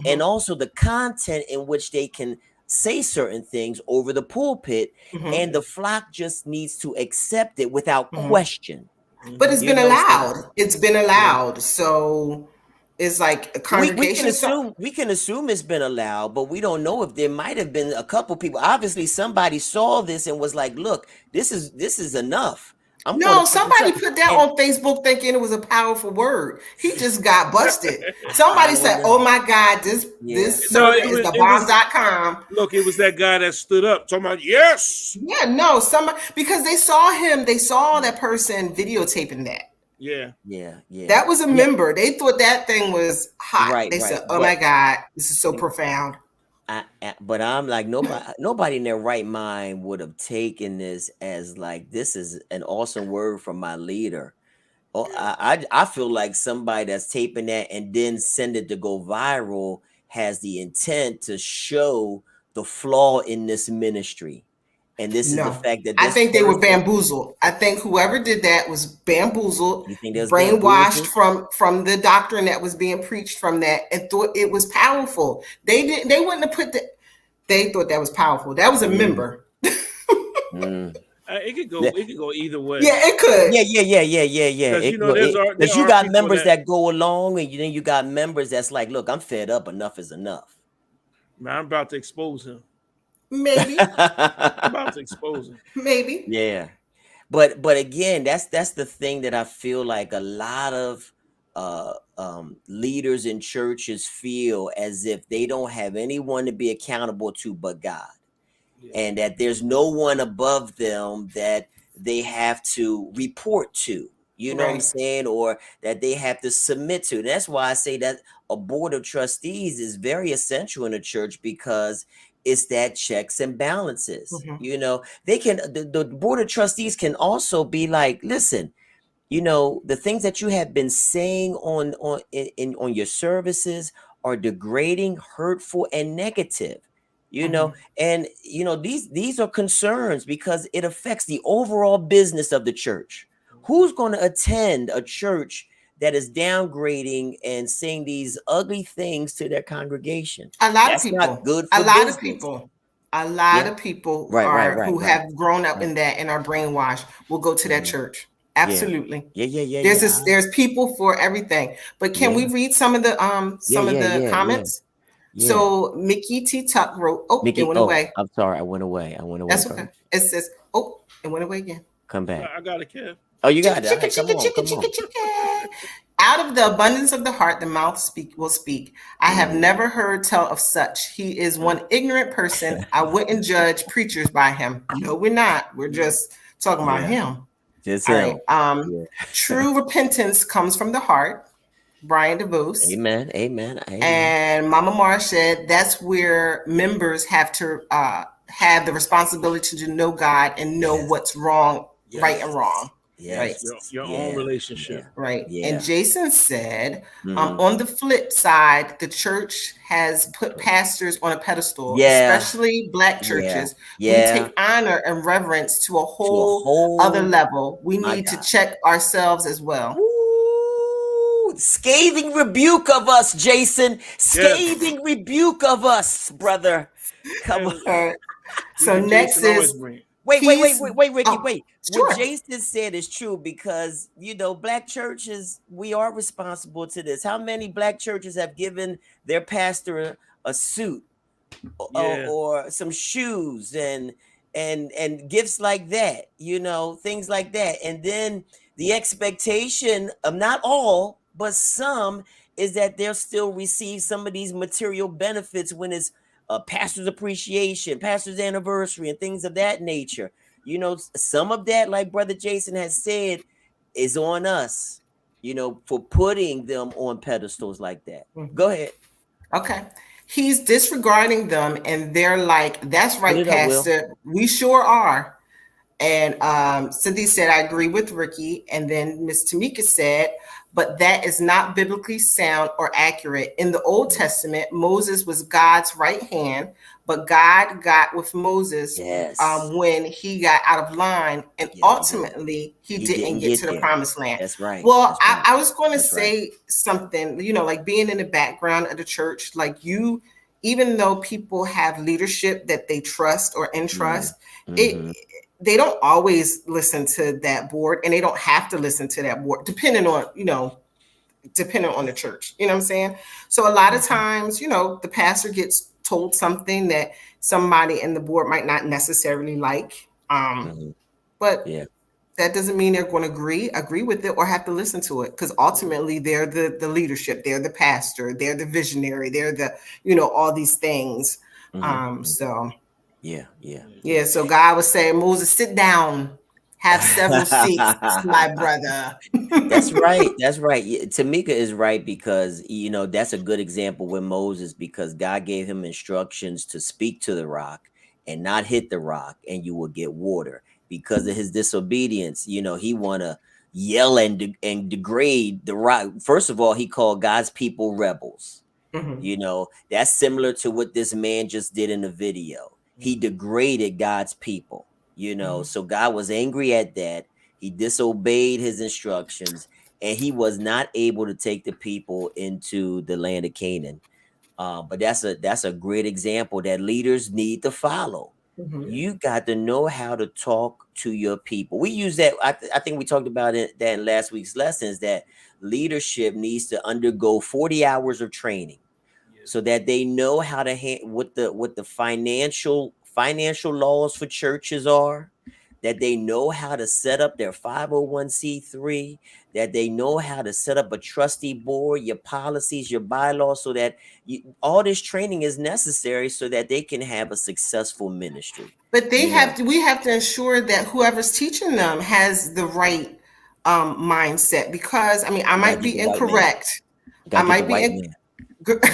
and also the content in which they can say certain things over the pulpit, and the flock just needs to accept it without question. But it's been allowed. It's been allowed. So it's like a congregation. We can assume it's been allowed, but we don't know if there might have been a couple people. Obviously, somebody saw this and was like, "Look, this is enough." Somebody put that on Facebook thinking it was a powerful word. He just got busted. Somebody said, "Oh my God, this sermon is the bomb.com." Look, it was that guy that stood up talking about yes. Yeah, no, somebody because they saw him, they saw that person videotaping that. Yeah. That was a member. They thought that thing was hot. They said, "Oh my God, this is so profound." But I'm like, nobody in their right mind would have taken this as like, this is an awesome word from my leader. I feel like somebody that's taping that and then send it to go viral has the intent to show the flaw in this ministry. And this is the fact that I think they were bamboozled. I think whoever did that was bamboozled, brainwashed from the doctrine that was being preached from that, and thought it was powerful. They wouldn't have put that. They thought that was powerful. That was a member. It could go either way. Yeah, it could. Yeah. Because you got members that go along, and then you got members that's like, "Look, I'm fed up. Enough is enough." Man, I'm about to expose him. Maybe. I'm about to expose him. Maybe. Yeah. But again, that's the thing that I feel like a lot of leaders in churches feel as if they don't have anyone to be accountable to but God. And that there's no one above them that they have to report to, you know what I'm saying? Or that they have to submit to. And that's why I say that a board of trustees is very essential in a church, because it's that checks and balances. You know, they can, the board of trustees can also be like, listen, you know, the things that you have been saying on your services are degrading, hurtful, and negative. You know, and you know, these are concerns because it affects the overall business of the church. Who's going to attend a church that is downgrading and saying these ugly things to their congregation? A lot That's of people. not good for a lot business. of people. A lot of people who have grown up in that and are brainwashed will go to that church. Absolutely. Yeah. There's people for everything. But can we read some of the comments? Yeah. So Mickey T. Tuck wrote, it went away. I'm sorry, I went away. That's okay. It says, it went away again. Come back. I got a kid. Oh, you got it. Come on. Out of the abundance of the heart, the mouth will speak. I have never heard tell of such. He is one ignorant person. I wouldn't judge preachers by him. No, we're not. We're just talking about him. Just all him. Right. True repentance comes from the heart. Brian DeVos. Amen. Amen. Amen. And Mama Mara said that's where members have to have the responsibility to know God and know Yes. what's wrong, right Yes. and wrong. Right. Yes. Your Yeah. own relationship. Yeah. Right. Yeah. And Jason said, Mhm. on the flip side, the church has put pastors on a pedestal, Yeah. especially Black Yeah. churches. We Yeah. take honor and reverence to a To a whole other whole, level. We my need to God. check ourselves as well. Ooh, scathing rebuke of us, Jason. Scathing rebuke of us, brother. Come on. And All right. we So can next Jason always is bring it. Wait, peace. Ricky, Oh, wait. What sure. Jason said is true because, Black churches, we are responsible to this. How many Black churches have given their pastor a suit Yeah. or some shoes and gifts like that, things like that? And then the expectation of not all, but some, is that they'll still receive some of these material benefits when it's pastor's appreciation, pastor's anniversary, and things of that nature. Some of that, like Brother Jason has said, is on us, for putting them on pedestals like that. Mhm. Go ahead. Okay. He's disregarding them, and they're like, that's Put right, it up, Will. Pastor. We sure are. And Cynthia said, I agree with Ricky. And then Miss Tamika said, but that is not biblically sound or accurate. In the Old Testament, Moses was God's right hand, but God got with Moses Yes. when he got out of line, and Yes, he did. ultimately he He didn't didn't get get to the there. promised land. That's right. Well, That's right. I was going to That's right. say something, like being in the background of the church, like even though people have leadership that they trust or entrust, Mhm. they don't always listen to that board, and they don't have to listen to that board, depending on the church. You know what I'm saying? So a lot of times, the pastor gets told something that somebody in the board might not necessarily like. Mhm. But Yeah. that doesn't mean they're going to agree with it or have to listen to it, because ultimately they're the leadership, they're the pastor, they're the visionary, they're the all these things. So Yeah. so God was saying, Moses, sit down, have several seats, my brother. That's right. That's right. Tamika is right because that's a good example with Moses, because God gave him instructions to speak to the rock and not hit the rock, and you will get water. Because of his disobedience, he wanna yell and degrade the rock. First of all, he called God's people rebels. That's similar to what this man just did in the video. He degraded God's people. So God was angry at that. He disobeyed his instructions, and he was not able to take the people into the land of Canaan. But that's a great example that leaders need to follow. You got to know how to talk to your people. We use that. I think we talked about that in last week's lessons, that leadership needs to undergo 40 hours of training so that they know how to what the financial laws for churches are, that they know how to set up their 501c3, that they know how to set up a trustee board, your policies, your bylaws, so that all this training is necessary so that they can have a successful ministry. But we have to ensure that whoever's teaching them has the right mindset, because I might be incorrect. I might be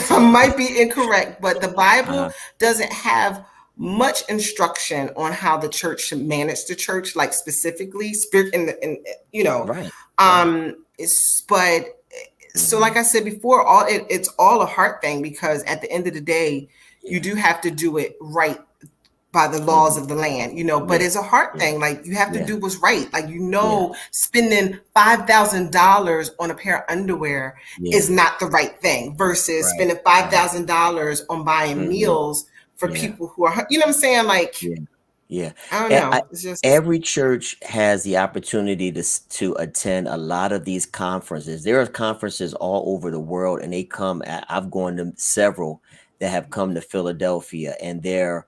I might be incorrect, but the Bible doesn't have much instruction on how the church should manage the church, like specifically spirit Right. But so, like I said before, it's all a heart thing, because at the end of the day, you do have to do it right by the laws of the land, but it's a heart thing. Like, you have to do what's right. Like, spending $5,000 on a pair of underwear is not the right thing versus spending $5,000 on buying meals for people who are, what I'm saying? Like, Yeah. I don't know. It's just Every church has the opportunity to attend a lot of these conferences. There are conferences all over the world, and they come. I've gone to several that have come to Philadelphia, and they're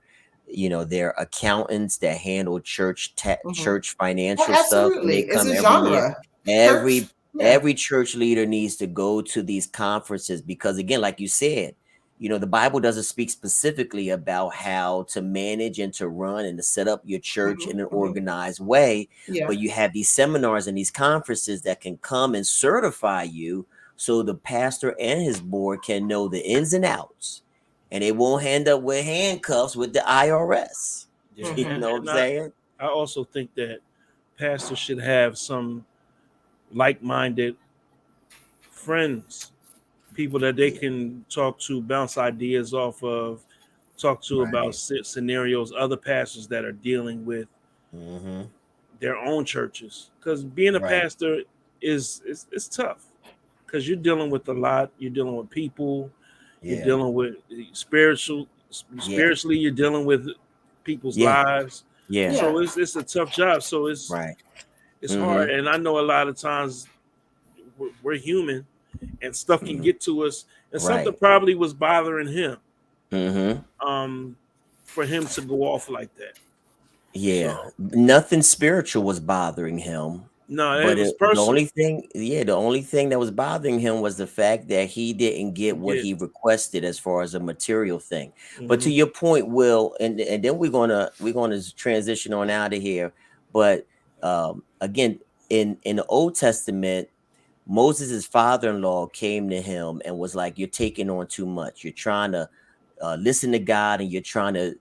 accountants that handle church financial stuff, and absolutely, they it's come a every year. genre. Every Church, every church leader needs to go to these conferences because, again, like you said, the Bible doesn't speak specifically about how to manage and to run and to set up your church in an organized way. Yeah. But you have these seminars and these conferences that can come and certify you so the pastor and his board can know the ins and outs, and they won't end up with handcuffs with the IRS. Yeah, You know what I'm and saying? I also think that pastors should have some like-minded friends, people that they Yeah. can talk to, bounce ideas off of, talk to about Right. scenarios, other pastors that are dealing with Mm-hmm. their own churches. Because being a Right. pastor is it's tough. Because you're dealing with a lot. You're dealing with people. You're Yeah. dealing with spiritual. Yeah. Spiritually, you're dealing with people's Yeah. lives. Yeah. Yeah. So it's a tough job. So Right. it's hard. Mm-hmm. And I know a lot of times we're human, and stuff can Mm-hmm. get to us. And something Right. probably was bothering him, Mm-hmm. um, for him to go off like that. Yeah, So nothing spiritual was bothering him, no, it but was the personal. only thing, yeah, the only thing that was bothering him was the fact that he didn't get what Get he requested as far as a material thing. But to hmm your point, Will, and then we're gonna transition on out of here. But again, in the Old Testament, Moses' father-in-law came to him and was like, "You're taking on too much. You're trying to listen to God, and you're trying to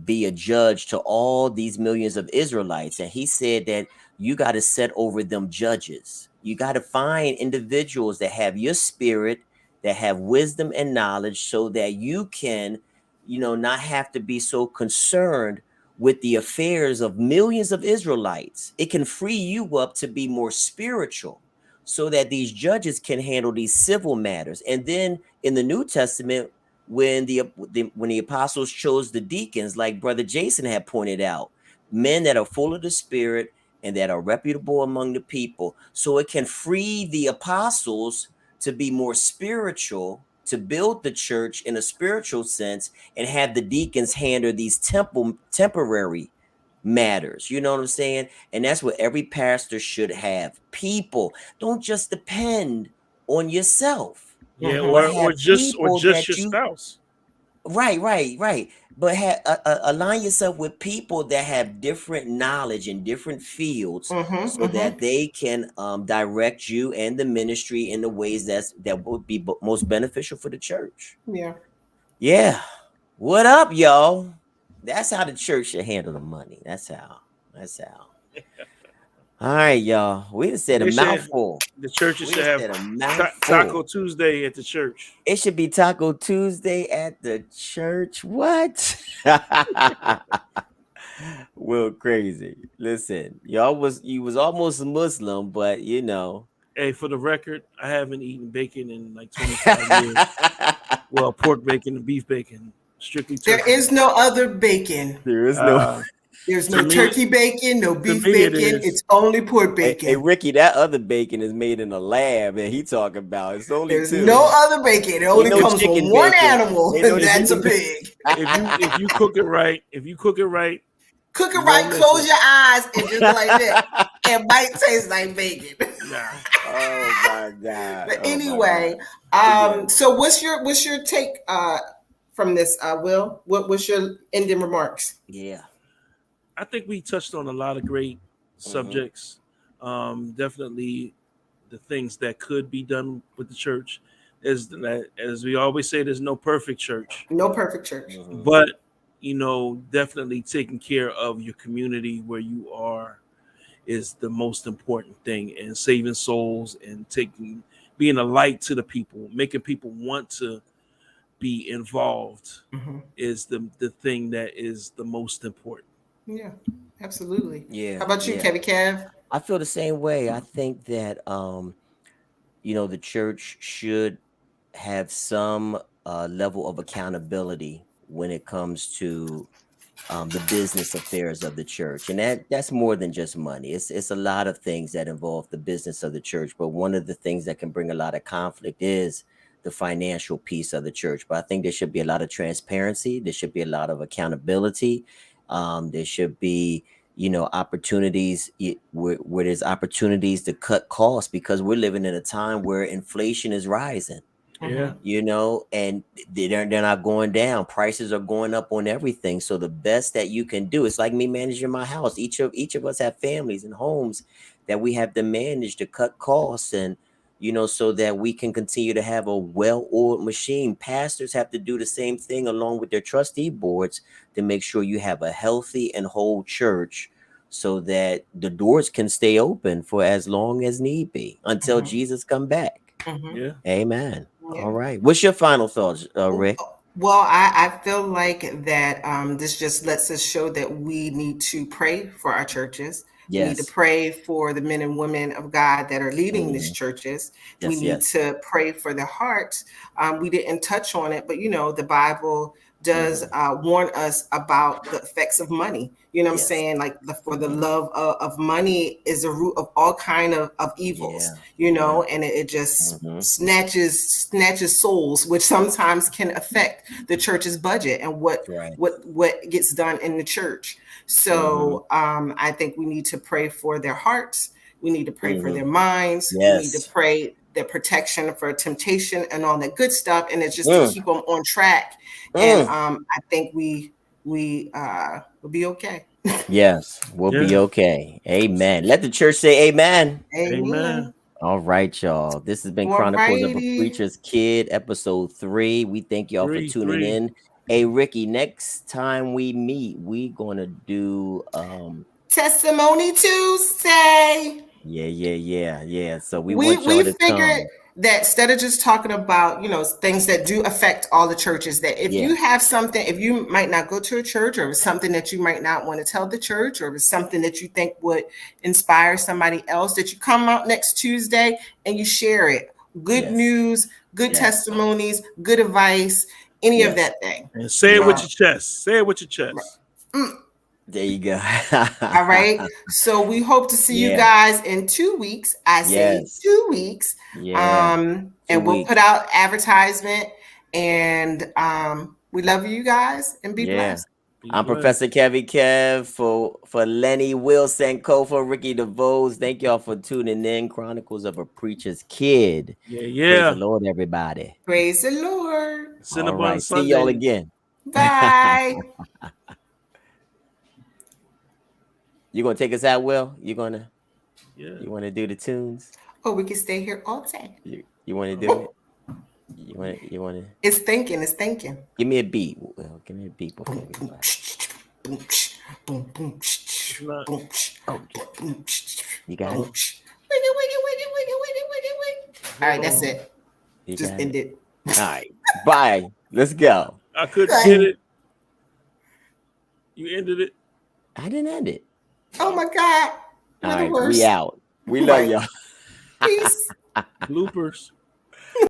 be a judge to all these millions of Israelites." And he said that you got to set over them judges. You got to find individuals that have your spirit, that have wisdom and knowledge, so that you can, not have to be so concerned with the affairs of millions of Israelites. It can free you up to be more spiritual, so that these judges can handle these civil matters. And then in the New Testament, when the apostles chose the deacons, like Brother Jason had pointed out, men that are full of the Spirit and that are reputable among the people, so it can free the apostles to be more spiritual, to build the church in a spiritual sense, and have the deacons handle these temporary matters. You know what I'm saying? And that's what every pastor should have. People, don't just depend on yourself, yeah, but or have people just your that you spouse. right. But align yourself with people that have different knowledge in different fields, Mm-hmm. so Mm-hmm. that they can direct you and the ministry in the ways that would be most beneficial for the church. Yeah. Yeah. What up, y'all? That's how the church should handle the money. That's how. That's how. All right, y'all. We just said a They should mouthful. the churches We should just have said a Taco mouthful. Tuesday at the church. It should be Taco Tuesday at the church. What? Well, crazy. Listen, you was almost a Muslim, but Hey, for the record, I haven't eaten bacon in like 25 years. Well, pork bacon and beef bacon, strictly There turkey is bacon. no other bacon. There is no. Uh, There's to no me, turkey bacon, no to beef me, it bacon. is. It's only pork Hey, bacon. Ricky, that other bacon is made in a lab, and he talking about it's only There's two. no other bacon. It Ain't only no comes from chicken one bacon. animal, Ain't no and If that's a you chicken. pig. if you cook it right, Cook it you right, won't miss close it. your eyes, and just go like that. It might taste like bacon. Nah, Oh my god. But Oh my god. anyway, Yeah. so what's your take from this, Will? What's your ending remarks? Yeah. I think we touched on a lot of great Hmm. subjects. Definitely the things that could be done with the church. As we always say, there's no perfect church, No perfect church. Hmm. but definitely taking care of your community where you are is the most important thing, and saving souls and being a light to the people, making people want to be involved Hmm. is the thing that is the most important. Yeah, absolutely. Yeah. How about you, Yeah. Kevin Kev? I feel the same way. I think that the church should have some level of accountability when it comes to the business affairs of the church, and that's more than just money. It's a lot of things that involve the business of the church, but one of the things that can bring a lot of conflict is the financial piece of the church. But I think there should be a lot of transparency. There should be a lot of accountability. There should be opportunities where there's opportunities to cut costs, because we're living in a time where inflation is rising, Yeah, Hmm. and they're not going down. Prices are going up on everything. So the best that you can do, it's like me managing my house. Each of us have families and homes that we have to manage to cut costs, and so that we can continue to have a well-oiled machine. Pastors have to do the same thing along with their trustee boards to make sure you have a healthy and whole church so that the doors can stay open for as long as need be until Jesus come back. Yeah. Amen. Yeah. All right. What's your final thoughts, Rick? Well, I feel like that this just lets us show that we need to pray for our churches. We need to Yes. pray for the men and women of God that are leading these churches. We Yes, need yes. to pray for their hearts. We didn't touch on it, but the Bible does warn us about the effects of money. You know what I'm Yes. saying? Like for the love of money is a root of all kind of evils. And it just snatches souls, which sometimes can affect the church's budget and what Right. gets done in the church. So I think we need to pray for their hearts. We need to pray for their minds. We need to Yes. pray their protection for temptation and all that good stuff. And it's just to keep them on track. And I think we will be okay. Yes, we'll be Yeah. okay. Amen. Let the church say amen. Amen. All right, y'all. This has been All Chronicles of a righty. Preacher's Kid, episode 3. We thank y'all for tuning Three. in. Hey, Ricky, next time we meet, we gonna do Testimony Tuesday. Yeah. So we We want y'all to figured come. that instead of just talking about things that do affect all the churches, that if Yeah. you have something, if you might not go to a church, or it's something that you might not want to tell the church, or it's something that you think would inspire somebody else, that you come out next Tuesday and you share it. Good Yes. news, good testimonies, good advice, any of that thing. And say it with your chest. Say it with your chest. There you go. All right. So we hope to see you guys in 2 weeks. I say 2 weeks. Yeah. 2 And we'll weeks. put out advertisement. And we love you guys and be blessed. I'm Professor Kevin Kev for Lenny Wilson, for Ricky DeVos. Thank y'all for tuning in. Chronicles of a Preacher's Kid. Yeah. Praise the Lord, everybody. Praise the Lord. All right. See y'all again. Bye. You gonna take us out, Will? You want Yeah. to do the tunes? Oh, we can stay here all day. You want to do it? You want to? It's thinking. Give me a beat. Well, give me a beat before we go. You got it? All right, that's it. You Just got end it? it. All right. Bye. Let's go. I couldn't get it. You ended it. I didn't end it. Oh my God. All right. We out. We love y'all. Peace. Bloopers.